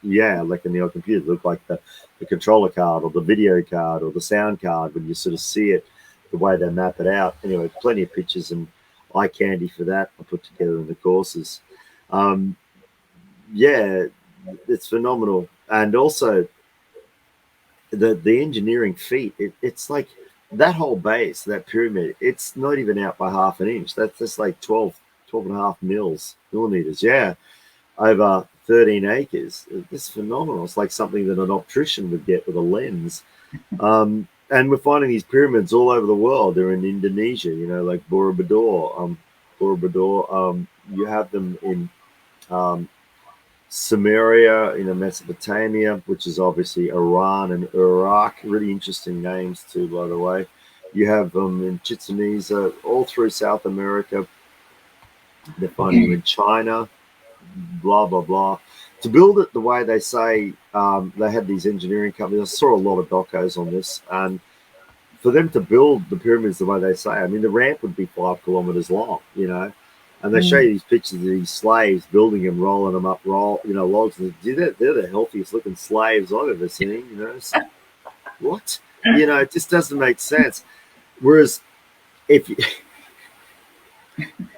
yeah, like in the old computer, they look like the controller card or the video card or the sound card when you sort of see it, the way they map it out. Anyway, plenty of pictures and eye candy for that I put together in the courses. Yeah, it's phenomenal. And also the engineering feat, it's like that whole base, that pyramid, it's not even out by half an inch. That's just like 12 and a half millimeters. Yeah, over 13 acres. It's phenomenal. It's like something that an optician would get with a lens. And we're finding these pyramids all over the world. They're in Indonesia, you know, like Borobudur. You have them in Samaria, you know, Mesopotamia, which is obviously Iran and Iraq. Really interesting names too, by the way. You have them in Chichen Itza, all through South America. They're finding them in China, blah, blah, blah. To build it the way they say, they had these engineering companies. I saw a lot of docos on this. And for them to build the pyramids the way they say, I mean, the ramp would be 5 kilometers long, you know. And they show you these pictures of these slaves building them, rolling them up, logs. They're the healthiest looking slaves I've ever seen, you know. So, what? You know, it just doesn't make sense. Whereas if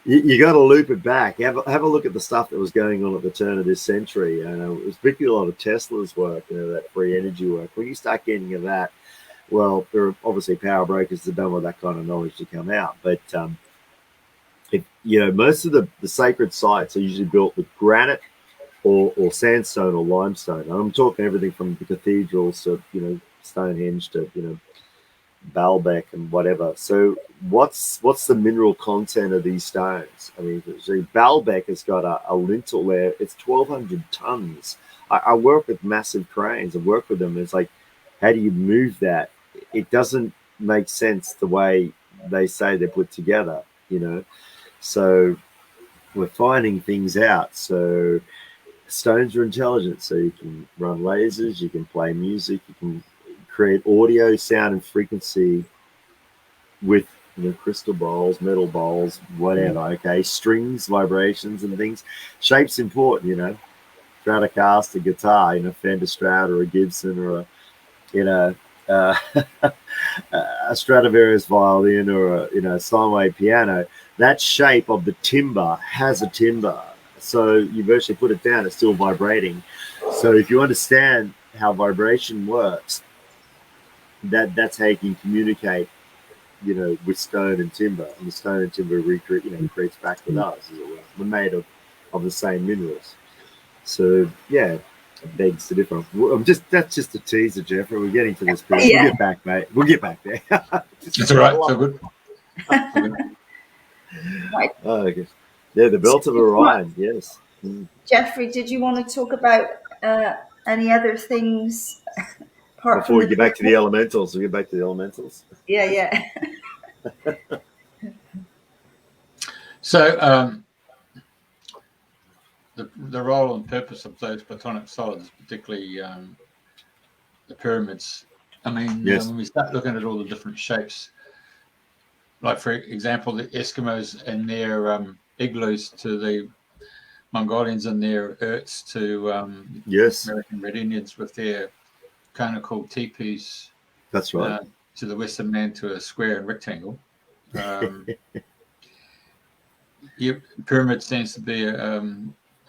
you got to loop it back, have a look at the stuff that was going on at the turn of this century. And it was particularly a lot of Tesla's work, you know, that free energy work. When you start getting into that, well, there are obviously power brokers that don't want that kind of knowledge to come out. But you know, most of the sacred sites are usually built with granite or sandstone or limestone. And I'm talking everything from the cathedrals to, you know, Stonehenge to, you know, Baalbek and whatever. So what's the mineral content of these stones? I mean, so Baalbek has got a lintel there. It's 1,200 tons. I work with massive cranes. I work with them. It's like, how do you move that? It doesn't make sense the way they say they're put together, you know. So we're finding things out. So stones are intelligent. So you can run lasers, you can play music, you can create audio, sound, and frequency with crystal bowls, metal bowls, whatever. Okay, strings, vibrations, and things. Shape's important, Stratocaster guitar, Fender Strat or a Gibson or a Stradivarius violin or a Steinway piano. That shape of the timbre has a timbre. So you virtually put it down, it's still vibrating. So if you understand how vibration works, that's how you can communicate, with stone and timber. And the stone and timber creates back with us, as it were. We're made of the same minerals. So yeah, it begs to differ. That's just a teaser, Jeffrey. We're getting to this bit. Yeah. We'll get back, mate. We'll get back there. It's all right. So good. Right. Oh, okay. Yeah, the belt of Orion. Yes. Jeffrey, did you want to talk about any other things before we get back to the elementals? We'll get back to the elementals. Yeah. So the role and purpose of those Platonic solids, particularly the pyramids. I mean, yes. When we start looking at all the different shapes, like for example, the Eskimos and their igloos, to the Mongolians and their yurts, to yes, American Red Indians with their conical teepees. That's right. To the Western man, to a square and rectangle. Pyramid seems to be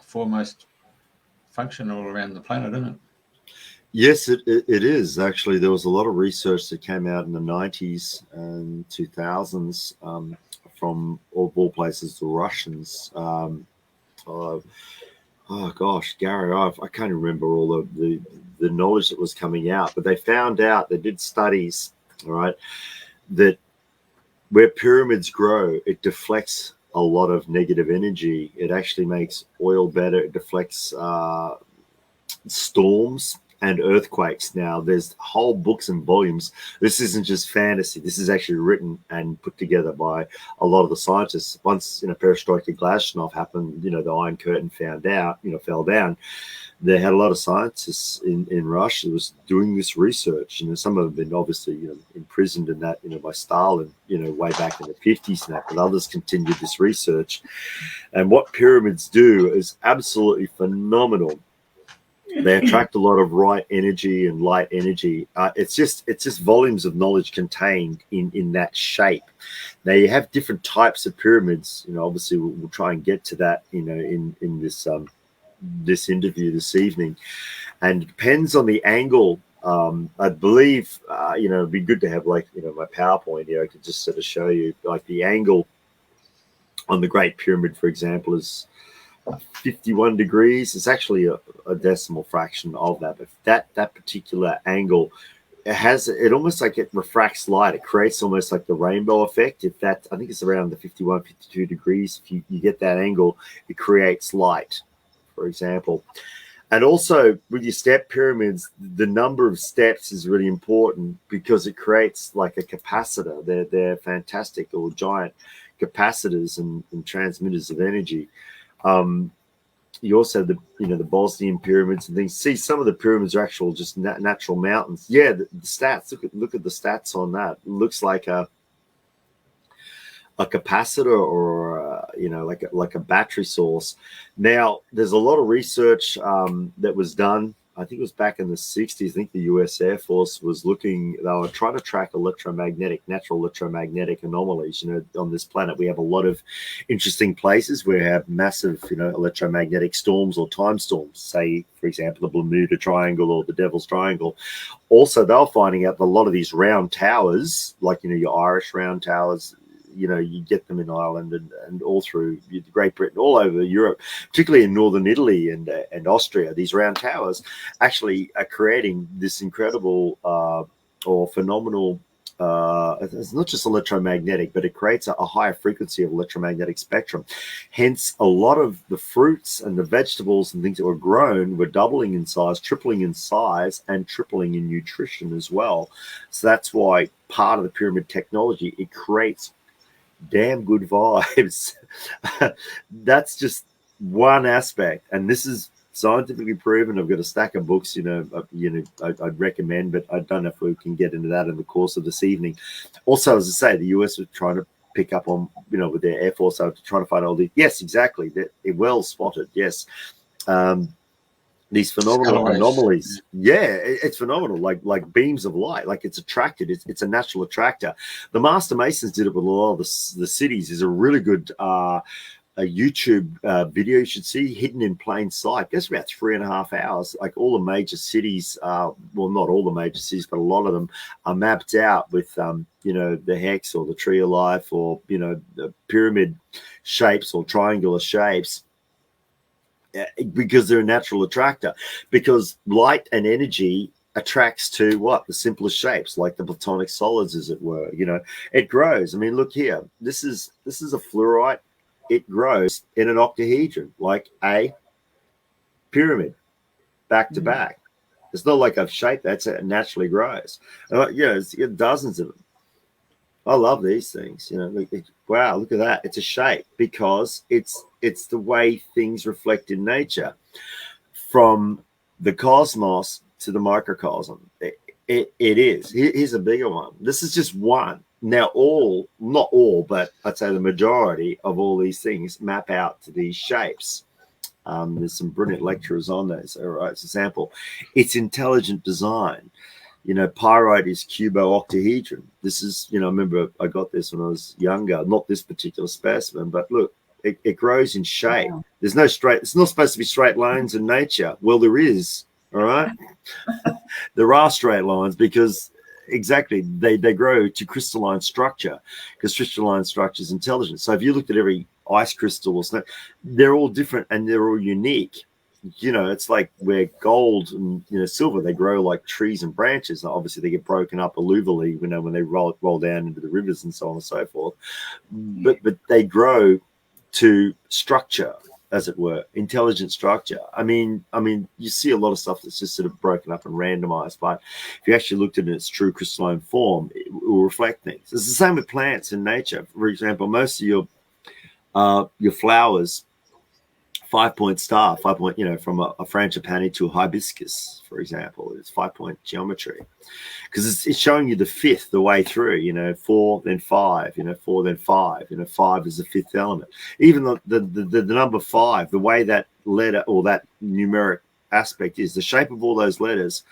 foremost function all around the planet, isn't it? Yes, it is. Actually, there was a lot of research that came out in the 90s and 2000s from all places, the Russians. Oh gosh, Gary, I can't remember all the knowledge that was coming out, but they found out, they did studies, all right, that where pyramids grow, it deflects a lot of negative energy. It actually makes oil better. It deflects storms and earthquakes. Now, there's whole books and volumes. This isn't just fantasy. This is actually written and put together by a lot of the scientists. Once, perestroika glasnost happened, the Iron Curtain fell down. They had a lot of scientists in Russia who was doing this research. Some of them have been obviously, imprisoned in that, by Stalin, way back in the 50s and that, but others continued this research. And what pyramids do is absolutely phenomenal. They attract a lot of right energy and light energy. It's just volumes of knowledge contained in that shape. Now you have different types of pyramids. Obviously we'll try and get to that. In this interview this evening, and it depends on the angle. I believe it'd be good to have my PowerPoint here. I could just sort of show you like the angle on the Great Pyramid, for example, is 51 degrees. It's actually a decimal fraction of that, but that particular angle, it almost like it refracts light. It creates almost like the rainbow effect. I think it's around the 51, 52 degrees. If you get that angle, it creates light, for example. And also with your step pyramids, the number of steps is really important because it creates like a capacitor. They're fantastic, or giant capacitors and transmitters of energy. You also have the Bosnian pyramids and things. See, some of the pyramids are actual just natural mountains. Yeah, the stats. Look at the stats on that. It looks like a capacitor or like a battery source. Now, there's a lot of research that was done. I think it was back in the 60s. I think the U.S. Air Force was looking. They were trying to track natural electromagnetic anomalies. On this planet, we have a lot of interesting places where we have massive, electromagnetic storms or time storms. Say, for example, the Bermuda Triangle or the Devil's Triangle. Also, they were finding out that a lot of these round towers, like your Irish round towers, you get them in Ireland and all through Great Britain, all over Europe, particularly in northern Italy and Austria. These round towers actually are creating this incredible or phenomenal. It's not just electromagnetic, but it creates a higher frequency of electromagnetic spectrum. Hence, a lot of the fruits and the vegetables and things that were grown were doubling in size, tripling in size, and tripling in nutrition as well. So that's why part of the pyramid technology, it creates damn good vibes. That's just one aspect, and this is scientifically proven. I've got a stack of books, I'd recommend, but I don't know if we can get into that in the course of this evening. Also, as I say, the US was trying to pick up on, with their Air Force, trying to find all the, yes, exactly, it well spotted, yes. These phenomenal anomalies. Yeah, it's phenomenal, like beams of light, like it's attracted. It's a natural attractor. The Master Masons did it with a lot of the cities. Is a really good a YouTube video you should see, hidden in plain sight. It's about 3.5 hours. Like all the major cities, well, not all the major cities, but a lot of them are mapped out with, the hex or the tree of life, or the pyramid shapes or triangular shapes. Because they're a natural attractor, because light and energy attracts to what? The simplest shapes, like the Platonic solids, as it were. It grows. I mean, look here. This is a fluorite. It grows in an octahedron, like a pyramid, back to back. It's not like I've shaped that. It naturally grows. It's dozens of them. I love these things. Wow, look at that. It's a shape, because it's the way things reflect in nature, from the cosmos to the microcosm. It is. Here's a bigger one. This is just one. Now, not all, but I'd say the majority of all these things map out to these shapes. There's some brilliant lecturers on those. All right, it's a sample. It's intelligent design. Pyrite is cubo-octahedron. This is, I remember I got this when I was younger, not this particular specimen, but look, it grows in shape. Wow. There's no straight, it's not supposed to be straight lines in nature. Well, there is, all right? There are straight lines, because exactly, they grow to crystalline structure, because crystalline structure is intelligent. So if you looked at every ice crystal or snow, they're all different and they're all unique. It's like where gold and silver, they grow like trees and branches. Obviously, they get broken up alluvially, when they roll down into the rivers and so on and so forth. But they grow to structure, as it were, intelligent structure. I mean, you see a lot of stuff that's just sort of broken up and randomized. But if you actually looked at it in its true crystalline form, it will reflect things. It's the same with plants in nature. For example, most of your flowers, 5-point star, 5-point, from a frangipani to a hibiscus, for example, it's 5-point geometry, because it's showing you the fifth the way through, 4, then 5, 4, then 5, 5 is the fifth element. Even the number 5, the way that letter or that numeric aspect is, the shape of all those letters,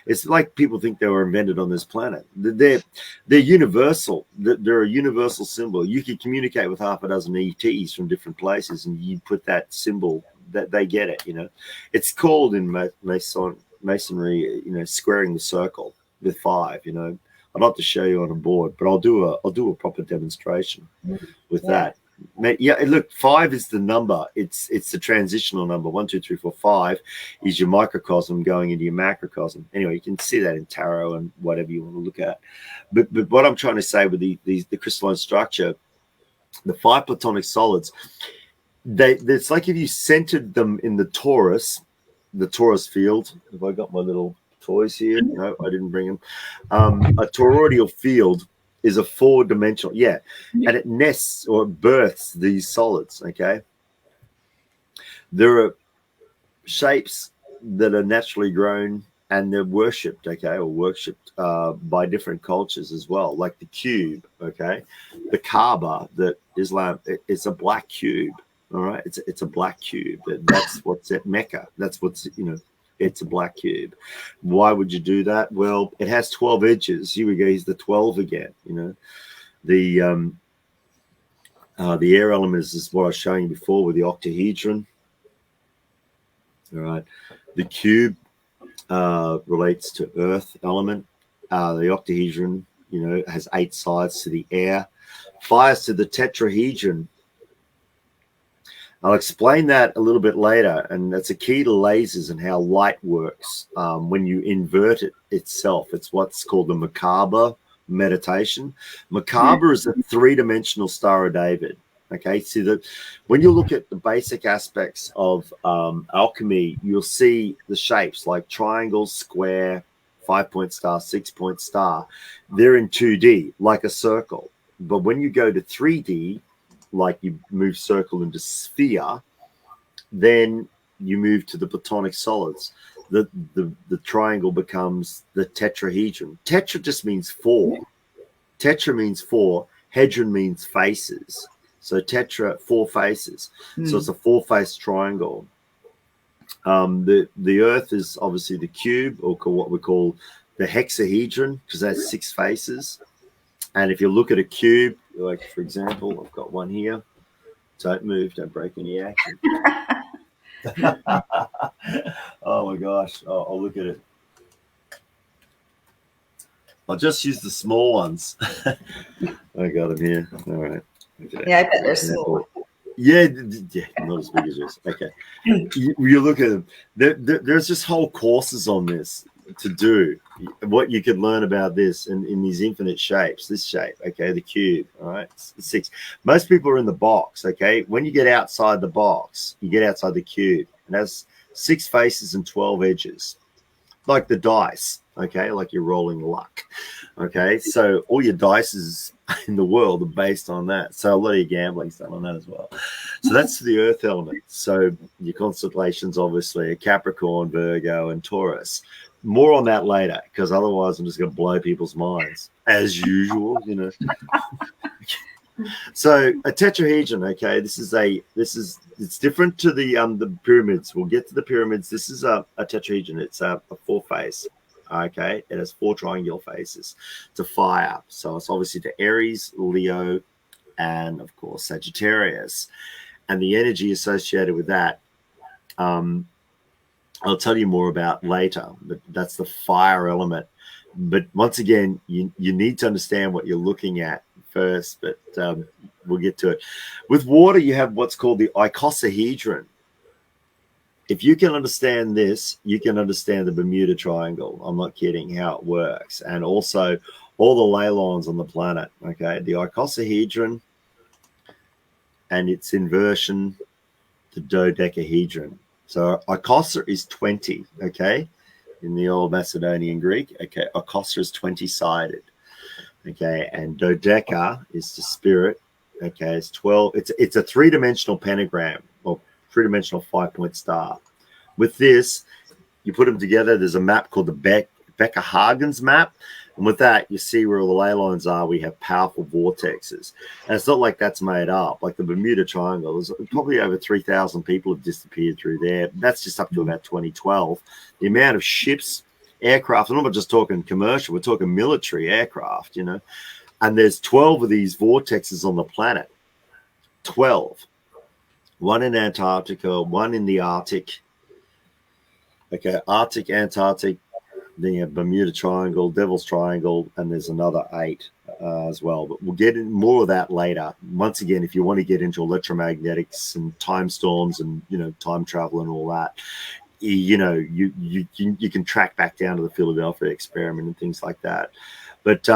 it's like people think they were invented on this planet. They're universal. They're a universal symbol. You can communicate with half a dozen ETs from different places, and you put that symbol, that they get it. It's called in masonry, squaring the circle with 5. I'd love to show you on a board, but I'll do a proper demonstration with that. Yeah, look, 5 is the number. It's the transitional number. 1, 2, 3, 4, 5 is your microcosm going into your macrocosm. Anyway, you can see that in tarot and whatever you want to look at. But what I'm trying to say with the crystalline structure, the 5 Platonic solids, it's like if you centered them in the torus field. Have I got my little toys here? No, I didn't bring them. A toroidal field is a 4-dimensional, and it nests or births these solids. Okay, there are shapes that are naturally grown and they're worshipped, or worshipped by different cultures as well, like the cube. Okay, the Kaaba that Islam, it's a black cube. All right, it's a black cube. That's what's at Mecca. That's what's it's a black cube. Why would you do that? Well, it has 12 edges. Here we go. Here's the 12 again. The air element is what I was showing you before with the octahedron. All right. The cube relates to earth element. The octahedron, has 8 sides to the air. Fires to the tetrahedron. I'll explain that a little bit later, and that's a key to lasers and how light works when you invert it itself. It's what's called the Merkaba meditation. Merkaba is a 3-dimensional Star of David. Okay, so that when you look at the basic aspects of alchemy, you'll see the shapes like triangle, square, 5-point star, 6-point star. They're in 2D, like a circle. But when you go to 3D, like you move circle into sphere, then you move to the Platonic solids, the triangle becomes the tetrahedron. Tetra just means four. Tetra means four. Hedron means faces. So tetra, four faces. So it's a four-faced triangle. The Earth is obviously the cube, or what we call the hexahedron, because that's 6 faces. And if you look at a cube, like for example, I've got one here. Don't move, don't break any action. Oh my gosh, I'll look at it. I'll just use the small ones. I got them here. All right. Okay. Yeah, I bet they're small. Yeah, not as big as yours. Okay. You look at them. There's just whole courses on this to do. What you can learn about this in these infinite shapes. This shape, okay, the cube, all right, 6. Most people are in the box, okay. When you get outside the box, you get outside the cube. It has 6 faces and 12 edges, like the dice, okay, like you're rolling luck, okay. So all your dices in the world are based on that. So a lot of your gambling's done on that as well. So that's the Earth element. So your constellations obviously are Capricorn, Virgo, and Taurus. More on that later, because otherwise I'm just going to blow people's minds as usual, you know. So a tetrahedron, okay, it's different to the pyramids. We'll get to the pyramids. This is a tetrahedron. It's a 4-face. Okay, it has 4 triangular faces to fire. So it's obviously to Aries, Leo, and of course Sagittarius. And the energy associated with that, I'll tell you more about later, but that's the fire element. But once again, you need to understand what you're looking at first, but we'll get to it. With water, you have what's called the icosahedron. If you can understand this, you can understand the Bermuda Triangle. I'm not kidding how it works. And also all the ley lines on the planet, okay? The icosahedron and its inversion, the dodecahedron. So icosa is 20, okay? In the old Macedonian Greek, okay? Icosa is 20-sided, okay? And dodeca is the spirit, okay? It's 12. It's a 3-dimensional pentagram, or 3-dimensional 5-point star. With this, you put them together. There's a map called the Becker-Hagen's map. And with that, you see where all the ley lines are. We have powerful vortexes. And it's not like that's made up. Like the Bermuda Triangle, there's probably over 3,000 people have disappeared through there. That's just up to about 2012. The amount of ships, aircraft, I'm not just talking commercial, we're talking military aircraft, you know. And there's 12 of these vortexes on the planet. 12. One in Antarctica, one in the Arctic. Okay, Arctic, Antarctic, then you have Bermuda Triangle, Devil's Triangle, and there's another 8 as well. But we'll get in more of that later. Once again, if you want to get into electromagnetics and time storms and, you know, time travel and all that, you know, you can track back down to the Philadelphia experiment and things like that. But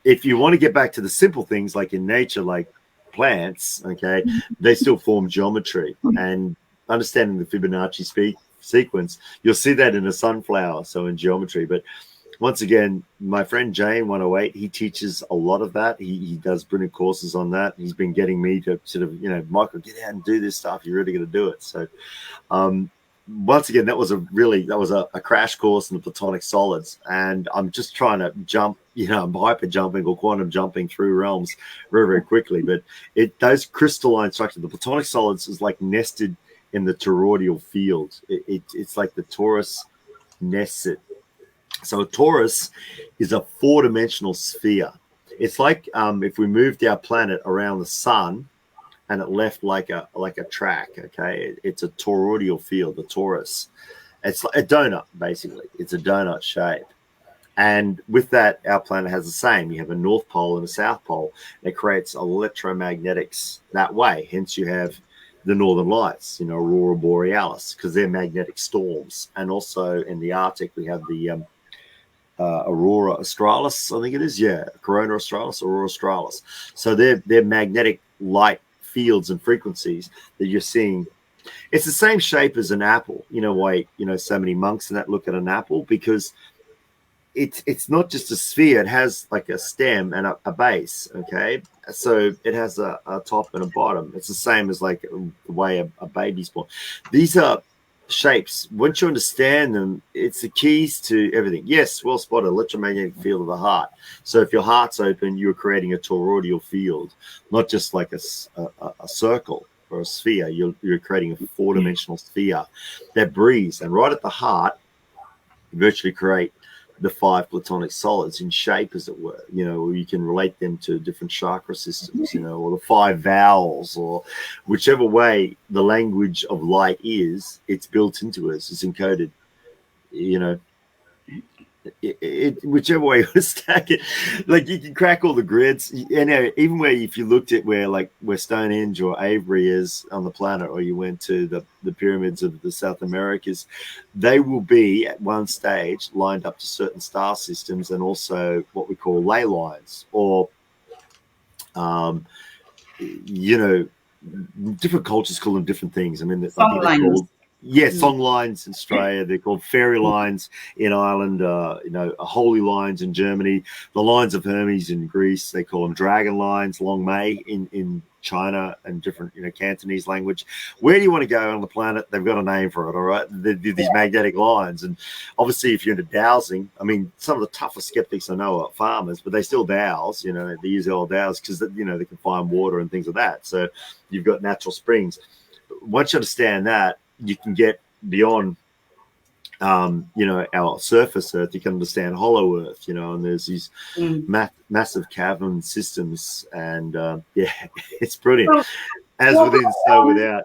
if you want to get back to the simple things like in nature, like plants, okay, they still form geometry. And understanding the Fibonacci sequence, you'll see that in a sunflower, so in geometry. But once again, my friend Jane 108, he teaches a lot of that. He does brilliant courses on that. He's been getting me to sort of, you know, Michael, get out and do this stuff. You're really going to do it. So once again, that was a crash course in the Platonic solids. And I'm just trying to jump, you know, I'm hyper jumping or quantum jumping through realms very, very quickly. But those crystalline structures, the Platonic solids is like nested in the toroidal field. It's like the torus nests it. So a torus is a 4-dimensional sphere. It's like if we moved our planet around the sun and it left like a track, okay? It's a toroidal field, the torus. It's like a donut, basically. It's a donut shape. And with that, our planet has the same. You have a north pole and a south pole. It creates electromagnetics that way. Hence you have the northern lights, you know, aurora borealis, because they're magnetic storms. And also in the Arctic, we have the aurora australis, I think it is. Yeah, corona australis, aurora australis. So they're magnetic light fields and frequencies that you're seeing. It's the same shape as an apple. You know why, you know, so many monks and that look at an apple? Because it's not just a sphere. It has like a stem and a base, okay? So it has a top and a bottom. It's the same as like the way a baby's born. These are shapes, once you understand them, it's the keys to everything. Yes, well spotted, electromagnetic field of the heart. So if your heart's open, you're creating a toroidal field, not just like a circle or a sphere. You're creating a four-dimensional sphere that breathes. And right at the heart, you virtually create the 5 Platonic solids in shape, as it were. You know, you can relate them to different chakra systems, you know, or the 5 vowels, or whichever way the language of light is, it's built into us, it's encoded, you know. Whichever way you stack it, like you can crack all the grids. You know, even where if you looked at where Stonehenge or Avery is on the planet, or you went to the pyramids of the South Americas, they will be at one stage lined up to certain star systems, and also what we call ley lines, or you know, different cultures call them different things. I mean, I think they're called song lines in Australia. They're called fairy lines in Ireland. You know, holy lines in Germany. The lines of Hermes in Greece. They call them dragon lines. Long May in China, and different, you know, Cantonese language. Where do you want to go on the planet? They've got a name for it. All right, these magnetic lines. And obviously, if you're into dowsing, I mean, some of the toughest skeptics I know are farmers, but they still dowse. You know, they use the old dowse because, you know, they can find water and things like that. So you've got natural springs. Once you understand that, you can get beyond, you know, our surface Earth. You can understand hollow Earth, you know, and there's these massive cavern systems, and yeah, it's brilliant. As within, so without.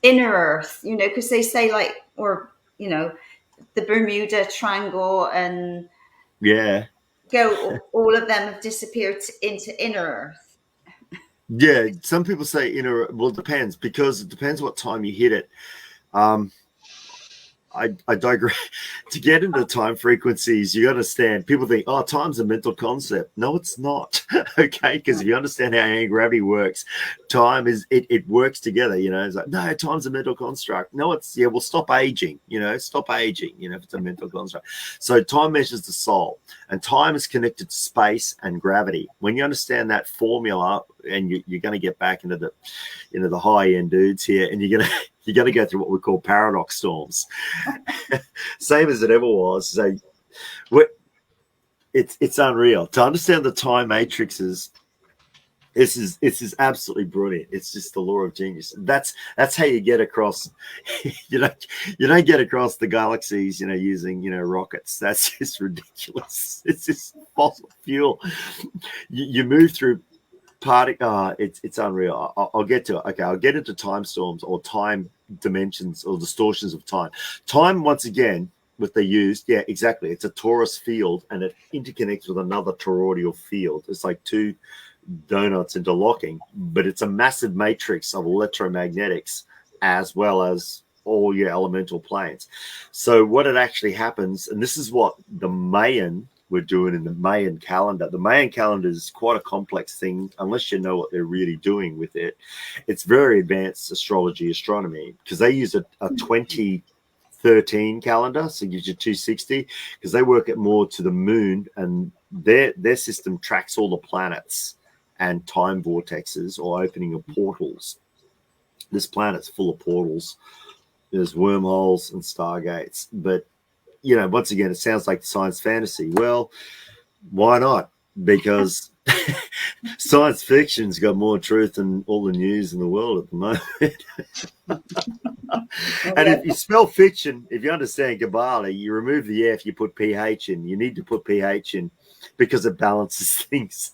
Inner Earth, you know, because they say, like, or, you know, the Bermuda Triangle, and all of them have disappeared into inner Earth. Yeah, some people say inner. Well, it depends, because it depends what time you hit it. I digress. To get into time frequencies, you understand. People think, oh, time's a mental concept. No, it's not. Okay, because if you understand how anti-gravity works, time is it works together. You know, it's like, no, time's a mental construct. No, it's, yeah, well, stop aging. You know, stop aging. You know, if it's a mental construct. So time measures the soul, and time is connected to space and gravity. When you understand that formula, and you're going to get back into the high end dudes here, and you're going to go through what we call paradox storms. Same as it ever was. So it's unreal to understand the time matrices. This is absolutely brilliant. It's just the law of genius. That's how you get across. You don't get across the galaxies, you know, using, you know, rockets. That's just ridiculous. It's just fossil fuel. You move through it's unreal. I'll get to it. Okay, I'll get into time storms, or time dimensions, or distortions of time. Time, once again, what they used, yeah, exactly. It's a torus field, and it interconnects with another toroidal field. It's like two donuts interlocking, but it's a massive matrix of electromagnetics, as well as all your elemental planes. So what it actually happens, and this is what the Mayan we're doing in the Mayan calendar. The Mayan calendar is quite a complex thing, unless you know what they're really doing with it. It's very advanced astrology, astronomy, because they use a 2013 calendar, so it gives you 260, because they work it more to the moon, and their system tracks all the planets and time vortexes, or opening of portals. This planet's full of portals. There's wormholes and stargates, but you know, once again, it sounds like science fantasy. Well, why not? Because science fiction's got more truth than all the news in the world at the moment. And if you spell fiction, if you understand Kabbalah, you remove the F, you put PH in. You need to put PH in because it balances things.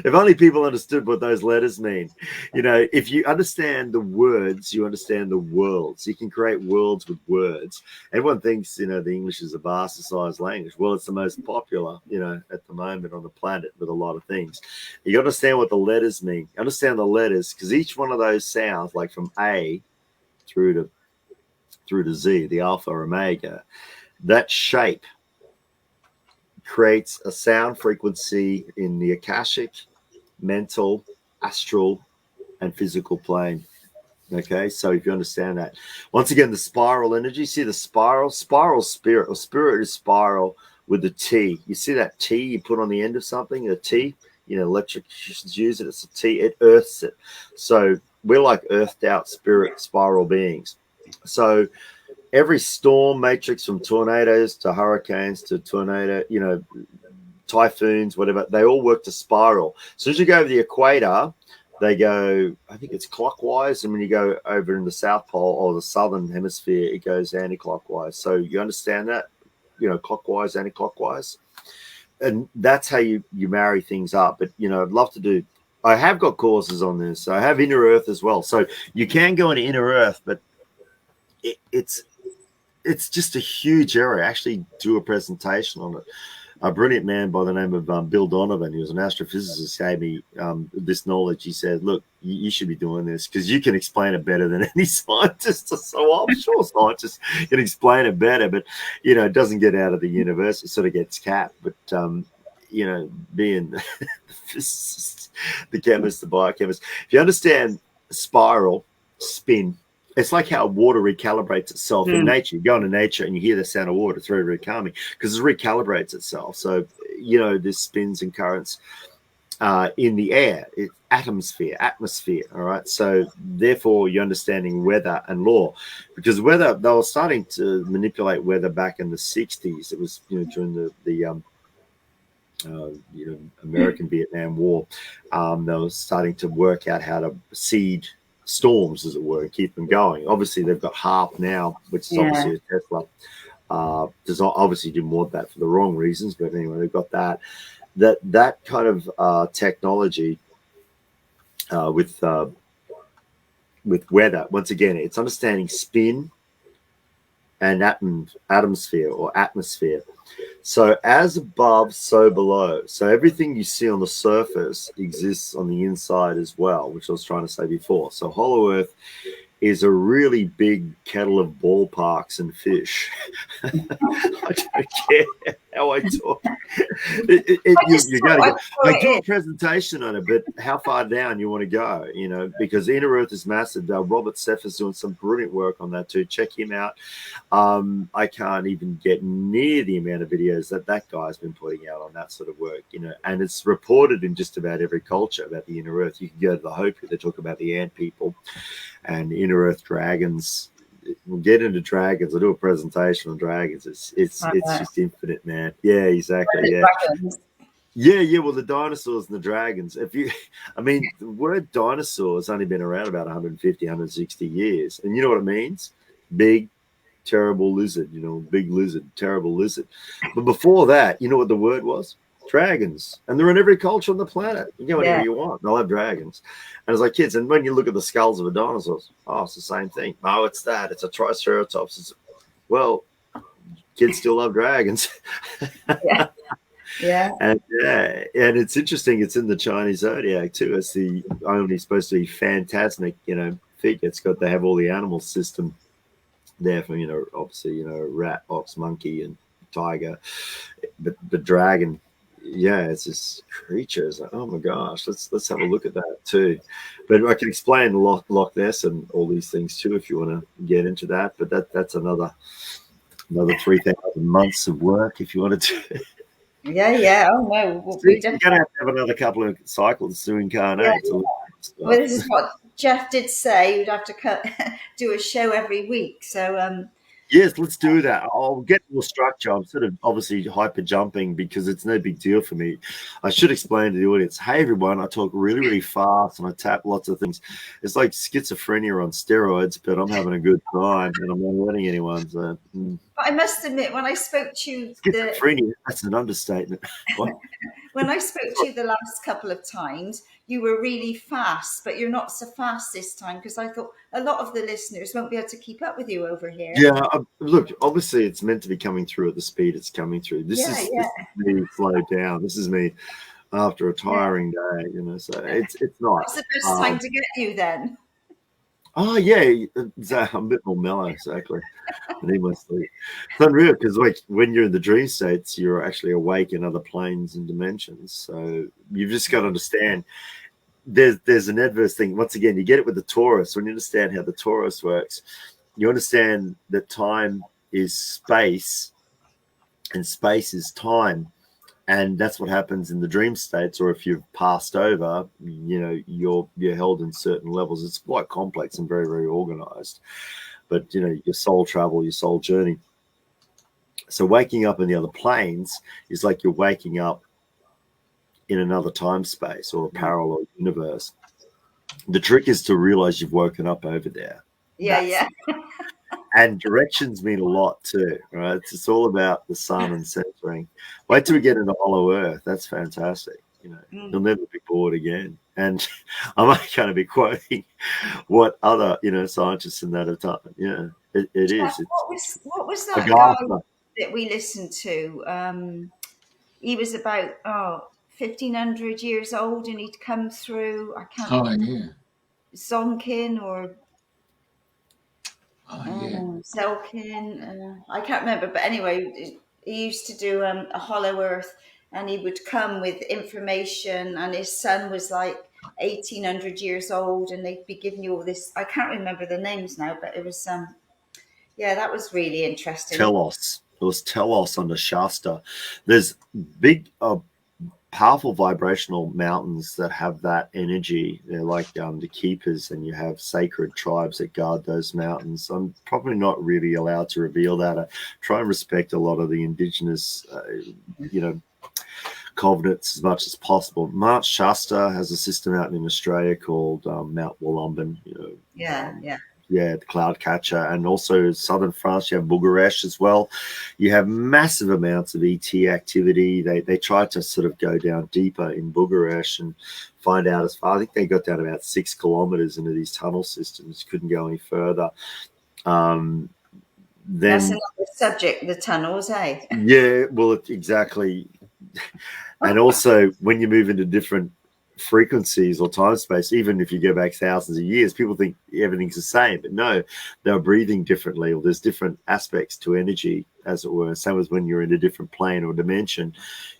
If only people understood what those letters mean. You know, if you understand the words, you understand the worlds. You can create worlds with words. Everyone thinks, you know, the English is a bastardized language. Well, it's the most popular, you know, at the moment on the planet with a lot of things. You understand what the letters mean. Understand the letters, because each one of those sounds, like from A through to Z, the alpha omega, that shape creates a sound frequency in the akashic, mental, astral, and physical plane. Okay, so if you understand that, once again, the spiral energy, see the spiral spirit, or spirit is spiral with the T. You see that T you put on the end of something, a T, you know, electricians use it, it's a T, it earths it. So we're like earthed out spirit spiral beings. So every storm matrix, from tornadoes to hurricanes to tornado, typhoons, whatever, they all work to spiral. As soon as you go over the equator, they go, I think it's clockwise, and when you go over in the South Pole or the Southern Hemisphere, it goes anti-clockwise. So you understand that, clockwise, anti-clockwise, and that's how you marry things up. But I'd love to do. I have got courses on this. I have Inner Earth as well, so you can go into Inner Earth, but it's just a huge area. I actually do a presentation on it. A brilliant man by the name of Bill Donovan, he was an astrophysicist, gave me this knowledge. He said, look, you should be doing this because you can explain it better than any scientist. So I'm sure scientists can explain it better, but, it doesn't get out of the universe. It sort of gets capped. But, being the physicist, the chemist, the biochemist, if you understand spiral, spin, it's like how water recalibrates itself in nature. You go into nature and you hear the sound of water. It's very, very calming because it recalibrates itself. So, there's spins and currents in the air, atmosphere. All right. So therefore, you're understanding weather and law, because weather, they were starting to manipulate weather back in the 60s. It was, during the American Vietnam War. They were starting to work out how to seed storms, as it were, and keep them going. Obviously, they've got HARP now, which is obviously a Tesla. Obviously didn't want that for the wrong reasons, but anyway, they've got that kind of technology with weather. Once again, it's understanding spin and atomosphere or atmosphere. So as above, so below. So everything you see on the surface exists on the inside as well, which I was trying to say before. So Hollow Earth is a really big kettle of ballparks and fish. I don't care how I talk. You got to go. I do a presentation on it, but how far down you want to go, because Inner Earth is massive. Robert Seff is doing some brilliant work on that too. Check him out. I can't even get near the amount of videos that guy's been putting out on that sort of work, and it's reported in just about every culture about the Inner Earth. You can go to the Hopi, they talk about the ant people and Inner Earth dragons. We'll get into dragons. I'll do a presentation on dragons. It's just infinite, man. Yeah, exactly. Yeah. Yeah. Well, the dinosaurs and the dragons. The word dinosaur has only been around about 150, 160 years. And you know what it means? Big, terrible lizard, big lizard, terrible lizard. But before that, you know what the word was? Dragons. And they're in every culture on the planet. You go whatever you want. They'll have dragons. And it's like kids. And when you look at the skulls of a dinosaur, it's the same thing. Oh, it's that. It's a triceratops. Well, kids still love dragons. Yeah. And it's interesting. It's in the Chinese zodiac too. It's the only supposed to be phantasmic, figure. They have all the animal system there from, obviously, rat, ox, monkey, and tiger. But the dragon, it's this creature. It's like, oh my gosh, let's have a look at that too. But I can explain Loch Ness and all these things too if you want to get into that. But that's another 3,000 months of work if you wanted to. Yeah. Oh no, You're going to have another couple of cycles to incarnate. Yeah. Well, this is what Jeff did say. You'd have to do a show every week. So yes, let's do that. I'll get more structure. I'm sort of obviously hyper jumping because it's no big deal for me. I should explain to the audience, hey everyone, I talk really, really fast and I tap lots of things. It's like schizophrenia on steroids, but I'm having a good time and I'm not letting anyone. So, I must admit, when I spoke to you, schizophrenia, that's an understatement. When I spoke to you the last couple of times, you were really fast, but you're not so fast this time because I thought a lot of the listeners won't be able to keep up with you over here. Yeah, look, obviously it's meant to be coming through at the speed it's coming through. This is me slowed down. This is me after a tiring day, so it's nice. What's the best time to get you then? Oh, yeah, I'm a bit more mellow, exactly. I need my sleep. It's unreal because, like, when you're in the dream states, you're actually awake in other planes and dimensions. So you've just got to understand there's an adverse thing. Once again, you get it with the torus. When you understand how the torus works, you understand that time is space and space is time. And that's what happens in the dream states, or if you've passed over, you're held in certain levels. It's quite complex and very, very organized. But your soul travel, your soul journey. So waking up in the other planes is like you're waking up in another time space or a parallel universe. The trick is to realize you've woken up over there. Yeah. And directions mean a lot too, right? It's all about the sun and centering. Wait till we get into Hollow Earth. That's fantastic. You'll never be bored again. And I'm going to be quoting what other, scientists in that have done. Yeah, it is. What was that guy that we listened to? He was about 1,500 years old, and he'd come through. I can't. Oh yeah. Zonkin or Yeah. Zelkin. I can't remember, but anyway, he used to do a Hollow Earth, and he would come with information, and his son was like 1,800 years old, and they'd be giving you all this. I can't remember the names now, but it was that was really interesting. Telos. It was Telos under Shasta. There's big, powerful vibrational mountains that have that energy. They're like the keepers, and you have sacred tribes that guard those mountains. I'm probably not really allowed to reveal that. I try and respect a lot of the indigenous, covenants as much as possible. Mount Shasta has a system out in Australia called Mount Wollumben. The cloud catcher, and also southern France, you have Bucharest as well. You have massive amounts of ET activity. They tried to sort of go down deeper in Bucharest and find out as far. I think they got down about 6 kilometers into these tunnel systems, couldn't go any further. Then that's another subject, the tunnels, eh? Yeah, well, exactly. And also when you move into different frequencies or time space, even if you go back thousands of years, people think everything's the same, but no, they're breathing differently, or there's different aspects to energy, as it were. Same as when you're in a different plane or dimension,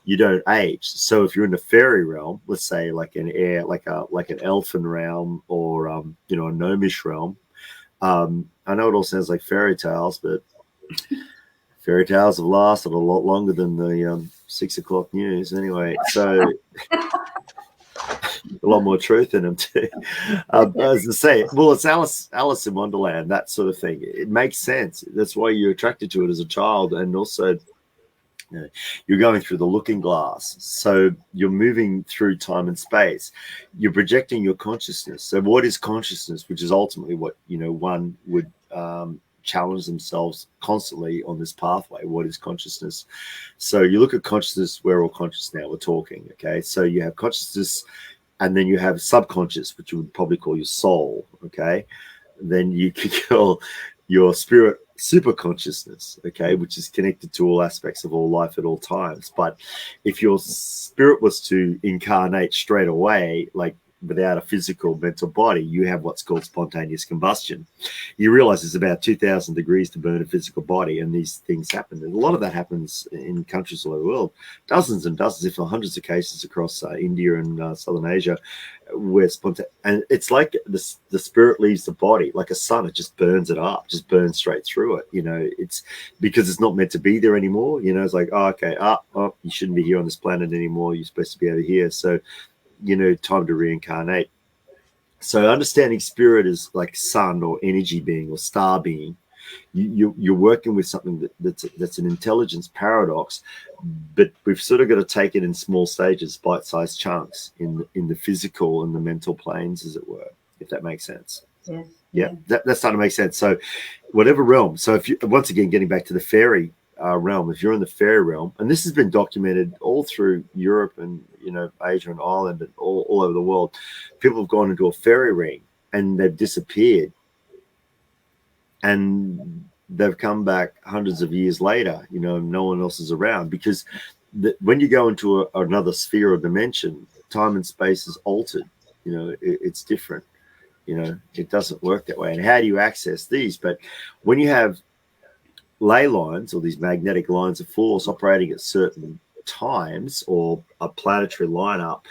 you don't age. So if you're in the fairy realm, let's say like an elfin realm, or a gnomish realm, I know it all sounds like fairy tales, but fairy tales have lasted a lot longer than the 6 o'clock news anyway, so a lot more truth in them too. As I say, well, it's Alice in Wonderland, that sort of thing. It makes sense. That's why you're attracted to it as a child, and also you're going through the looking glass. So you're moving through time and space. You're projecting your consciousness. So what is consciousness? Which is ultimately what one would challenge themselves constantly on this pathway. What is consciousness? So you look at consciousness. We're all conscious now. We're talking. Okay. So you have consciousness, and then you have subconscious, which you would probably call your soul. Okay. Then you could call your spirit super consciousness, okay, which is connected to all aspects of all life at all times. But if your spirit was to incarnate straight away, like without a physical mental body, you have what's called spontaneous combustion. You realize it's about 2,000 degrees to burn a physical body, and these things happen. And a lot of that happens in countries all over the world, dozens and dozens, if not hundreds of cases across India and Southern Asia, where and it's like the spirit leaves the body like a sun. It just burns it up, just burns straight through it. It's because it's not meant to be there anymore. It's like, you shouldn't be here on this planet anymore. You're supposed to be over here. So time to reincarnate. So understanding spirit is like sun or energy being or star being. You're working with something that's an intelligence paradox, but we've sort of got to take it in small stages, bite-sized chunks in the physical and the mental planes, as it were, if that makes sense. Yeah. That's starting to make sense. So whatever realm. So if you, once again, getting back to the fairy realm, if you're in the fairy realm, and this has been documented all through Europe and Asia and Ireland and all over the world, people have gone into a fairy ring and they've disappeared, and they've come back hundreds of years later. No one else is around, because when you go into another sphere or dimension, time and space is altered. It's different. It doesn't work that way. And how do you access these? But when you have ley lines, or these magnetic lines of force operating at certain times or a planetary lineup,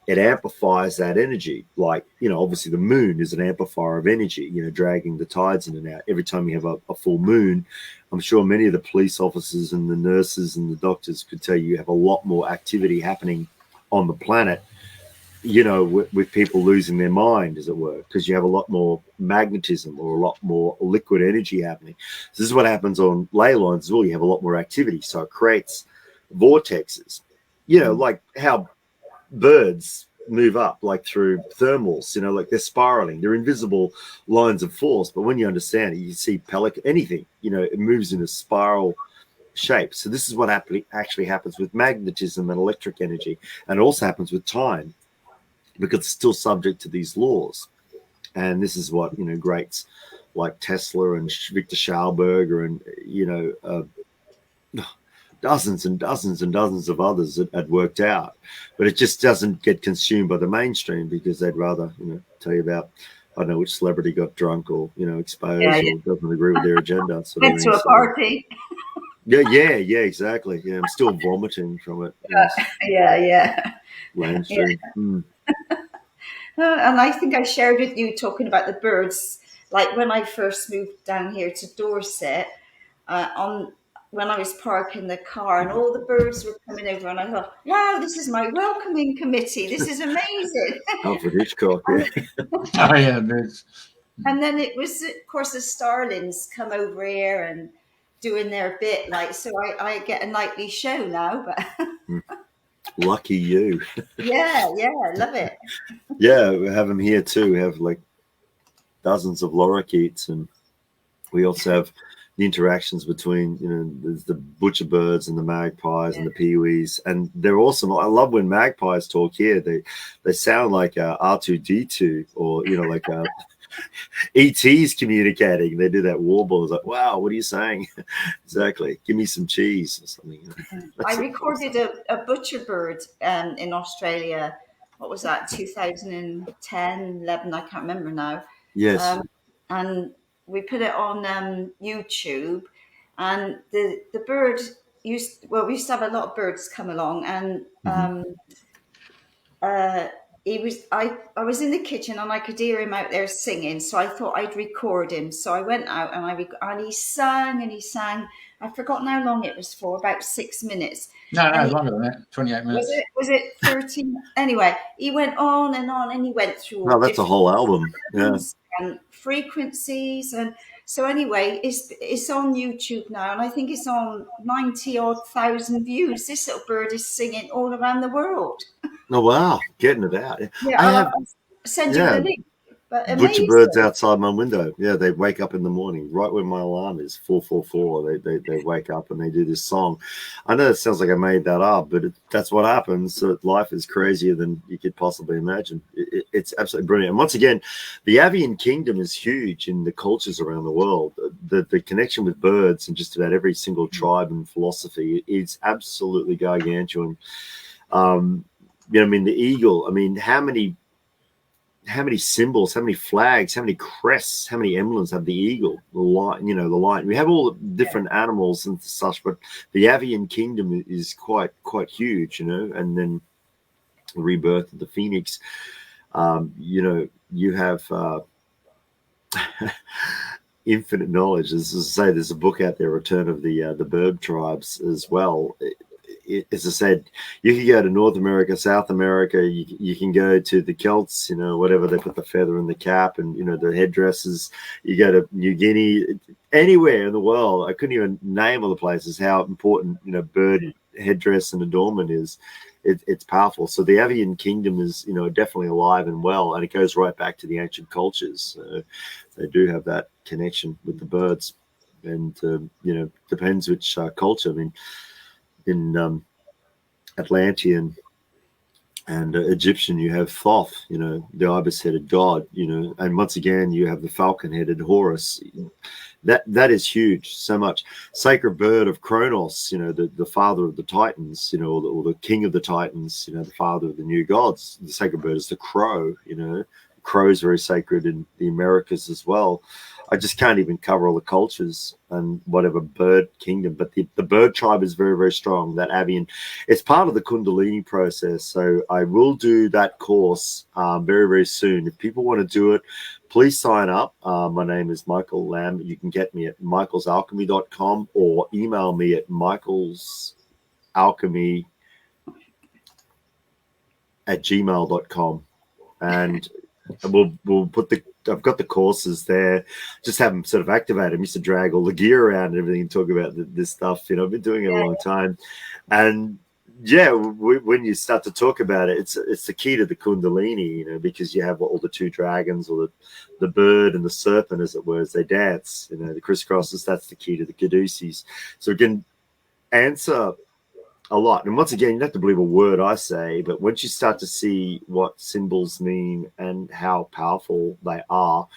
it amplifies that energy. Like, obviously the moon is an amplifier of energy, dragging the tides in and out. Every time you have a full moon, I'm sure many of the police officers and the nurses and the doctors could tell you have a lot more activity happening on the planet, with people losing their mind, as it were, because you have a lot more magnetism or a lot more liquid energy happening. So this is what happens on ley lines as well. You have a lot more activity. So it creates vortexes, like how birds move up, like through thermals, like they're spiraling. They're invisible lines of force. But when you understand it, you see pelican, anything, it moves in a spiral shape. So this is what actually happens with magnetism and electric energy. And it also happens with time, because it's still subject to these laws. And this is what, greats like Tesla and Victor Schauberger and, dozens and dozens and dozens of others that had worked out. But it just doesn't get consumed by the mainstream, because they'd rather, tell you about, I don't know, which celebrity got drunk or, exposed or doesn't agree with their agenda. Sort Went of to a party. Yeah, exactly. Yeah, I'm still vomiting from it. Yes. Yeah. Mainstream. Yeah. And I think I shared with you talking about the birds, like when I first moved down here to Dorset, when I was parking the car and all the birds were coming over, and I thought, wow, this is my welcoming committee. This is amazing. Alfred Hitchcock. Yeah. Oh yeah, birds. And then it was, of course, the starlings come over here and doing their bit. Like, so I get a nightly show now. But Lucky you. yeah, I love it. Yeah, we have them here too. We have like dozens of lorikeets, and we also have the interactions between, there's the butcher birds and the magpies and the peewees, and they're awesome. I love when magpies talk here. They sound like R2D2 or like ET's communicating. They do that warble. It's like, wow, what are you saying? Exactly. Give me some cheese or something. I recorded a butcher bird in Australia. What was that? 2010, 11? I can't remember now. Yes. And we put it on YouTube, and the bird we used to have a lot of birds come along, and I was in the kitchen and I could hear him out there singing, so I thought I'd record him. So I went out and and he sang and he sang. I've forgotten how long it was for, about 6 minutes. No, longer than that, 28 minutes. Was it 13? Anyway, he went on, and he went through all that's a whole album. Yeah. And frequencies, and so anyway, it's on YouTube now, and I think it's on 90,000 views. This little bird is singing all around the world. Oh wow, getting it out. Yeah, I'll send you the link. But butcher birds outside my window. Yeah, they wake up in the morning right when my alarm is 444. They wake up and they do this song. I know it sounds like I made that up, but that's what happens. So life is crazier than you could possibly imagine. It's absolutely brilliant. And once again, the avian kingdom is huge in the cultures around the world. The connection with birds and just about every single tribe and philosophy is absolutely gargantuan. The eagle. How many symbols, how many flags, how many crests, how many emblems have the eagle, the lion, the lion? We have all the different animals and such, but the avian kingdom is quite huge, and then the rebirth of the phoenix. You have infinite knowledge. As I say, there's a book out there, Return of the Bird Tribes, as well. As I said, you can go to North America, South America. You can go to the Celts, whatever, they put the feather in the cap and, the headdresses. You go to New Guinea, anywhere in the world. I couldn't even name all the places how important, bird headdress and adornment is. It's powerful. So the avian kingdom is, definitely alive and well, and it goes right back to the ancient cultures. They do have that connection with the birds, and, depends which culture. In Atlantean and Egyptian, you have Thoth, the ibis-headed god, and once again, you have the falcon-headed Horus. That is huge, so much. Sacred bird of Kronos, the father of the Titans, or the king of the Titans, the father of the new gods. The sacred bird is the crow, Crow is very sacred in the Americas as well. I just can't even cover all the cultures and whatever bird kingdom, but the bird tribe is very, very strong. That avian, it's part of the Kundalini process. So I will do that course very, very soon. If people want to do it, please sign up. My name is Michael Lamb. You can get me at michaelsalchemy.com or email me at michaelsalchemy@gmail.com. And we'll put I've got the courses there. Just haven't sort of activated. I used to drag all the gear around and everything and talk about this stuff. I've been doing it a long time. And yeah, when you start to talk about it, it's the key to the Kundalini, because you have all the two dragons, or the bird and the serpent, as it were, as they dance, the crisscrosses. That's the key to the caduceus. So it can answer a lot. And once again, you don't have to believe a word I say, but once you start to see what symbols mean and how powerful they are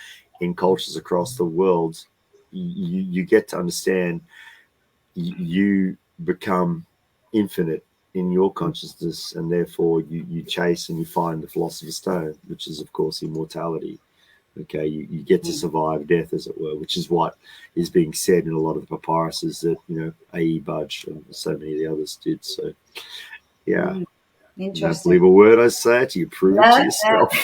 in cultures across the world, you get to understand you become infinite in your consciousness, and therefore you chase and you find the philosopher's stone, which is, of course, immortality. Okay, you get to survive death, as it were, which is what is being said in a lot of the papyruses that A.E. Budge and so many of the others did. So, yeah, you don't believe a word I say to you, prove it to yourself.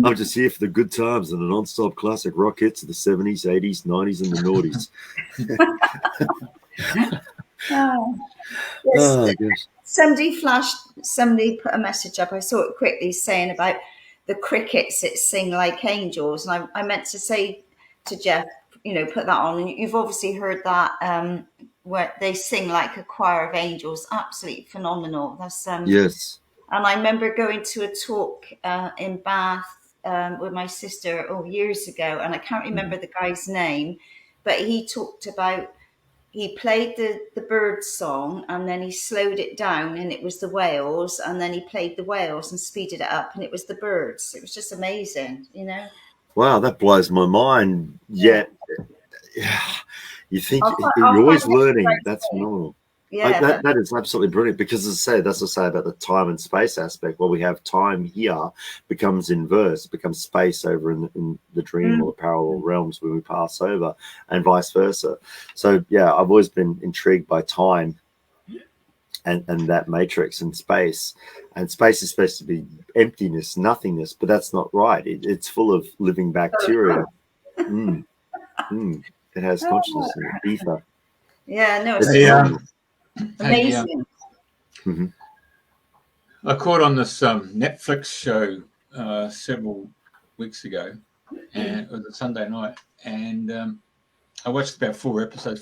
I'm just here for the good times and the non-stop classic rock hits of the 70s, 80s, 90s, and the noughties. Somebody put a message up. I saw it quickly saying about the crickets that sing like angels, and I meant to say to Jeff, put that on. And you've obviously heard that where they sing like a choir of angels. Absolutely phenomenal. That's yes. And I remember going to a talk in Bath with my sister years ago, and I can't remember the guy's name, but he talked about. He played the bird song, and then he slowed it down, and it was the whales, and then he played the whales and speeded it up, and it was the birds. It was just amazing, Wow, that blows my mind. Yet, you think you're always learning. That's phenomenal. Yeah, that is absolutely brilliant, because, as I say, that's what I say about the time and space aspect. Well, we have time here becomes inverse, it becomes space over in the dream or the parallel realms when we pass over, and vice versa. So, yeah, I've always been intrigued by time and that matrix and space. And space is supposed to be emptiness, nothingness, but that's not right. It's full of living bacteria. It has consciousness in it, ether. Yeah, no, it's amazing. I caught on this Netflix show several weeks ago, and it was a Sunday night, and I watched about 5 episodes.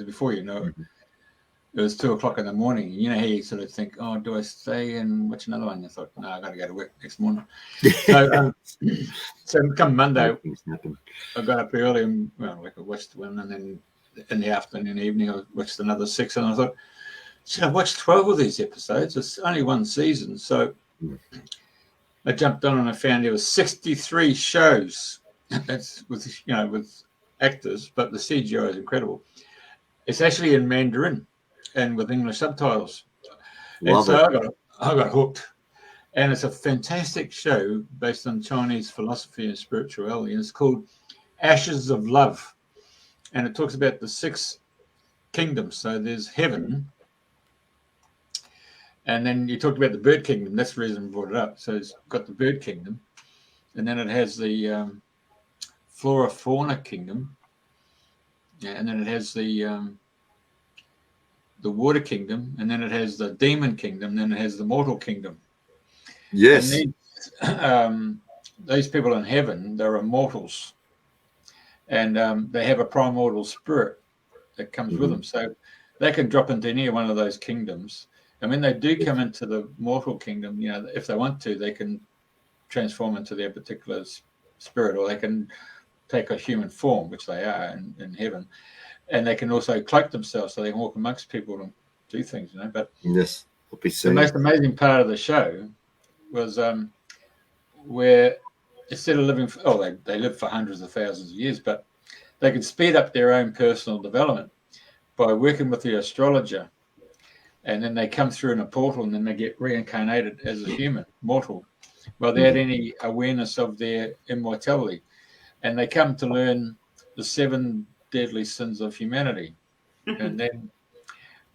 Before you know it, it was 2:00 in the morning. You know how you sort of think, oh, do I stay and watch another one? I thought, no, I got to go to work next morning. So come Monday, I got up early and I watched one, and then in the afternoon, evening, I watched another 6, and I thought, should I watch 12 of these episodes? It's only one season. So I jumped on and I found there was 63 shows. That's with actors, but the CGI is incredible. It's actually in Mandarin and with English subtitles. And so I got hooked. And it's a fantastic show based on Chinese philosophy and spirituality. And it's called Ashes of Love. And it talks about the 6 kingdoms. So there's heaven. And then you talked about the bird kingdom. That's the reason I brought it up. So it's got the bird kingdom. And then it has the flora fauna kingdom. Yeah, and then it has the water kingdom. And then it has the demon kingdom. And then it has the mortal kingdom. Yes. And these people in heaven, they're immortals. And they have a primordial spirit that comes with them. So they can drop into any one of those kingdoms. And when they do come into the mortal kingdom, if they want to, they can transform into their particular spirit, or they can take a human form, which they are in heaven. And they can also cloak themselves so they can walk amongst people and do things, But yes, the most amazing part of the show was where instead of living they live for hundreds of thousands of years, but they could speed up their own personal development by working with the astrologer. And then they come through in a portal, and then they get reincarnated as a human, mortal, without any awareness of their immortality. and they come to learn the 7 deadly sins of humanity. And then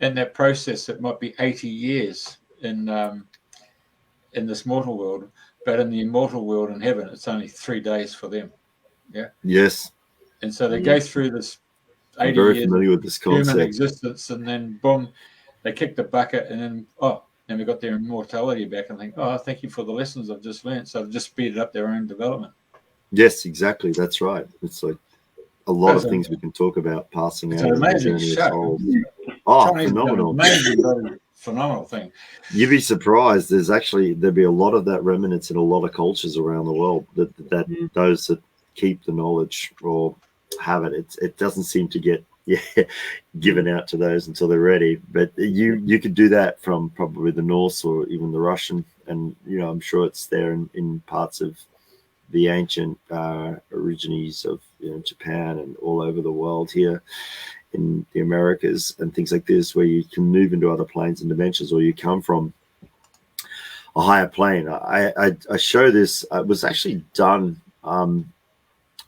in that process, it might be 80 years in this mortal world, but in the immortal world in heaven, it's only 3 days for them. Yeah. Yes. And so they go through this 80 I'm very years familiar with this concept. human existence, and then boom, they kick the bucket, and then and we got their immortality back, and think, thank you for the lessons I've just learned. So they've just speeded up their own development. Yes, exactly. That's right. It's like a lot of things we can talk about passing out of the journey of souls. Phenomenal. Amazing, phenomenal thing. You'd be surprised. There'd be a lot of that remnants in a lot of cultures around the world that those that keep the knowledge or have it doesn't seem to get given out to those until they're ready. But you could do that from probably the Norse or even the Russian, and I'm sure it's there in parts of the ancient origines of Japan and all over the world here in the Americas and things like this, where you can move into other planes and dimensions, or you come from a higher plane. I show this. It was actually done.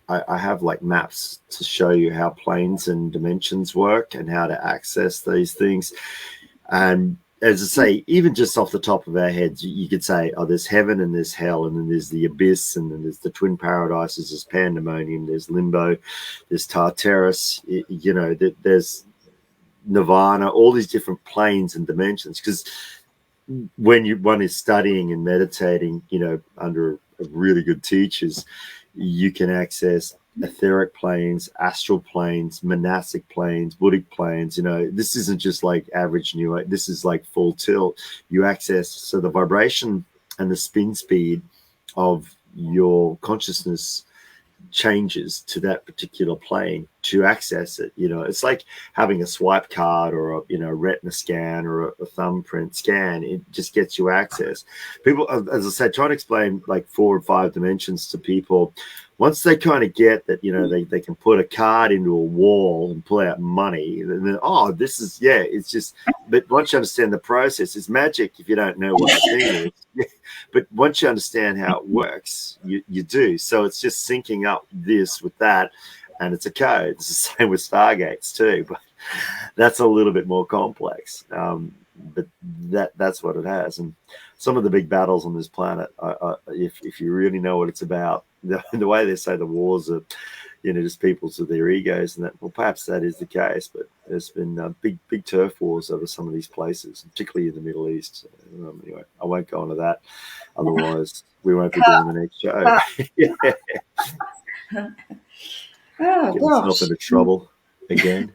I have like maps to show you how planes and dimensions work and how to access these things. And as I say, even just off the top of our heads, you could say, there's heaven and there's hell, and then there's the abyss, and then there's the twin paradises, there's pandemonium, there's limbo, there's Tartarus, there's nirvana, all these different planes and dimensions. Because when one is studying and meditating, under really good teachers, you can access etheric planes, astral planes, monastic planes, Buddhic planes. This isn't just like average new age. This is like full tilt. You access, so the vibration and the spin speed of your consciousness changes to that particular plane to access it. It's like having a swipe card or a retina scan or a thumbprint scan. It just gets you access. People, as I said, trying to explain like 4 or 5 dimensions to people. Once they kind of get that, they can put a card into a wall and pull out money, and then this is it's just. But once you understand the process, it's magic if you don't know what the thing is. But once you understand how it works, you do. So it's just syncing up this with that, and it's a code. It's the same with Stargates too, but that's a little bit more complex. But that's what it has. And some of the big battles on this planet, if you really know what it's about, the way they say the wars are, just people to their egos, and that, well, perhaps that is the case. But there's been big turf wars over some of these places, particularly in the Middle East. Anyway, I won't go into that. Otherwise, we won't be doing the next show. Get myself into trouble again.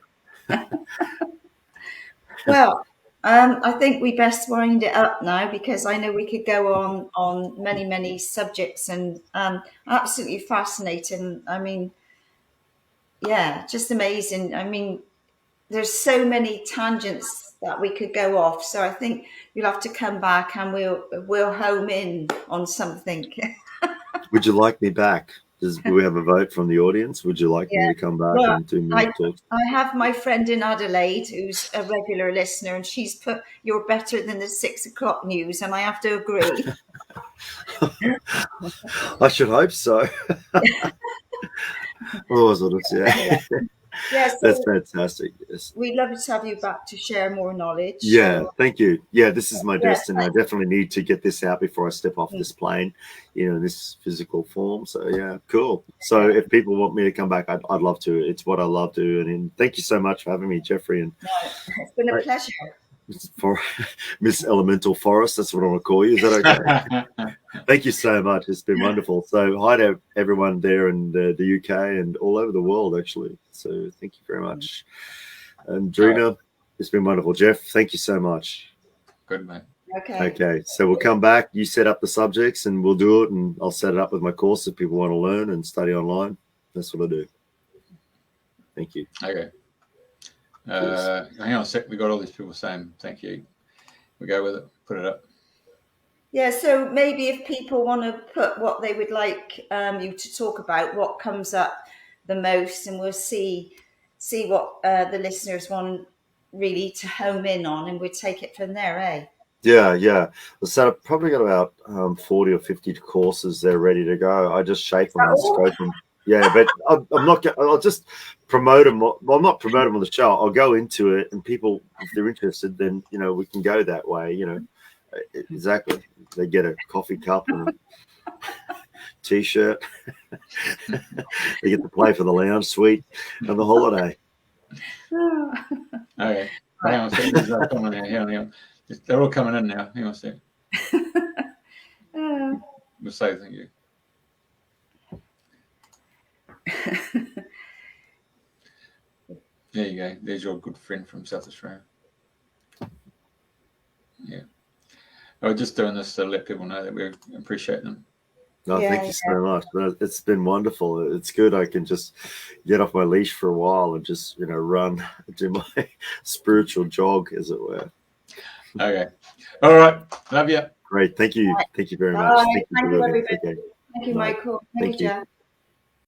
Well, I think we best wind it up now, because I know we could go on many, many subjects, and absolutely fascinating. I mean, just amazing. I mean, there's so many tangents that we could go off. So I think you'll have to come back and we'll home in on something. Would you like me back? Do we have a vote from the audience? Would you like me to come back and do more talks? I have my friend in Adelaide who's a regular listener, and she's put, "You're better than the 6 o'clock news," and I have to agree. I should hope so. Yes, that's fantastic. Yes, we'd love to have you back to share more knowledge. Yeah, thank you. Yeah, this is my destiny. I definitely need to get this out before I step off this plane, in this physical form. So yeah, cool. So if people want me to come back, I'd love to. It's what I love doing. And thank you so much for having me, Jeffrey. And it's been a pleasure. For Miss Elemental Forrest, that's what I want to call you. Is that okay? Thank you so much. It's been wonderful. So hi to everyone there in the UK and all over the world, actually. So thank you very much. And Andrena, it's been wonderful. Jeff, thank you so much. Good, mate. Okay. So we'll come back. You set up the subjects and we'll do it, and I'll set it up with my course if people want to learn and study online. That's what I do. Thank you. Okay. Hang on a sec. We got all these people saying thank you. We go with it. Put it up. Yeah. So maybe if people want to put what they would like you to talk about, what comes up the most, and we'll see what the listeners want really to home in on, and we'll take it from there, eh? Yeah. So I've probably got about 40 or 50 courses there ready to go. I just shape them and scope them. Yeah, but I'm not. I'll just promote them. Well, not promote them on the show. I'll go into it, and people, if they're interested, then we can go that way. Exactly. They get a coffee cup and a T-shirt. They get to play for the lounge suite and the holiday. Okay. Hang on a second. There's no comment now. Hang on. They're all coming in now. Hang on a second. We'll say thank you. There you go. There's your good friend from South Australia. Yeah. I was just doing this to let people know that we appreciate them. No, thank you so much. It's been wonderful. It's good. I can just get off my leash for a while and just, run, do my spiritual jog, as it were. Okay. All right. Love you. Great. Thank you. Thank you very much. Thank you, everybody. Okay. Thank you, Michael. Thank you, Jeff.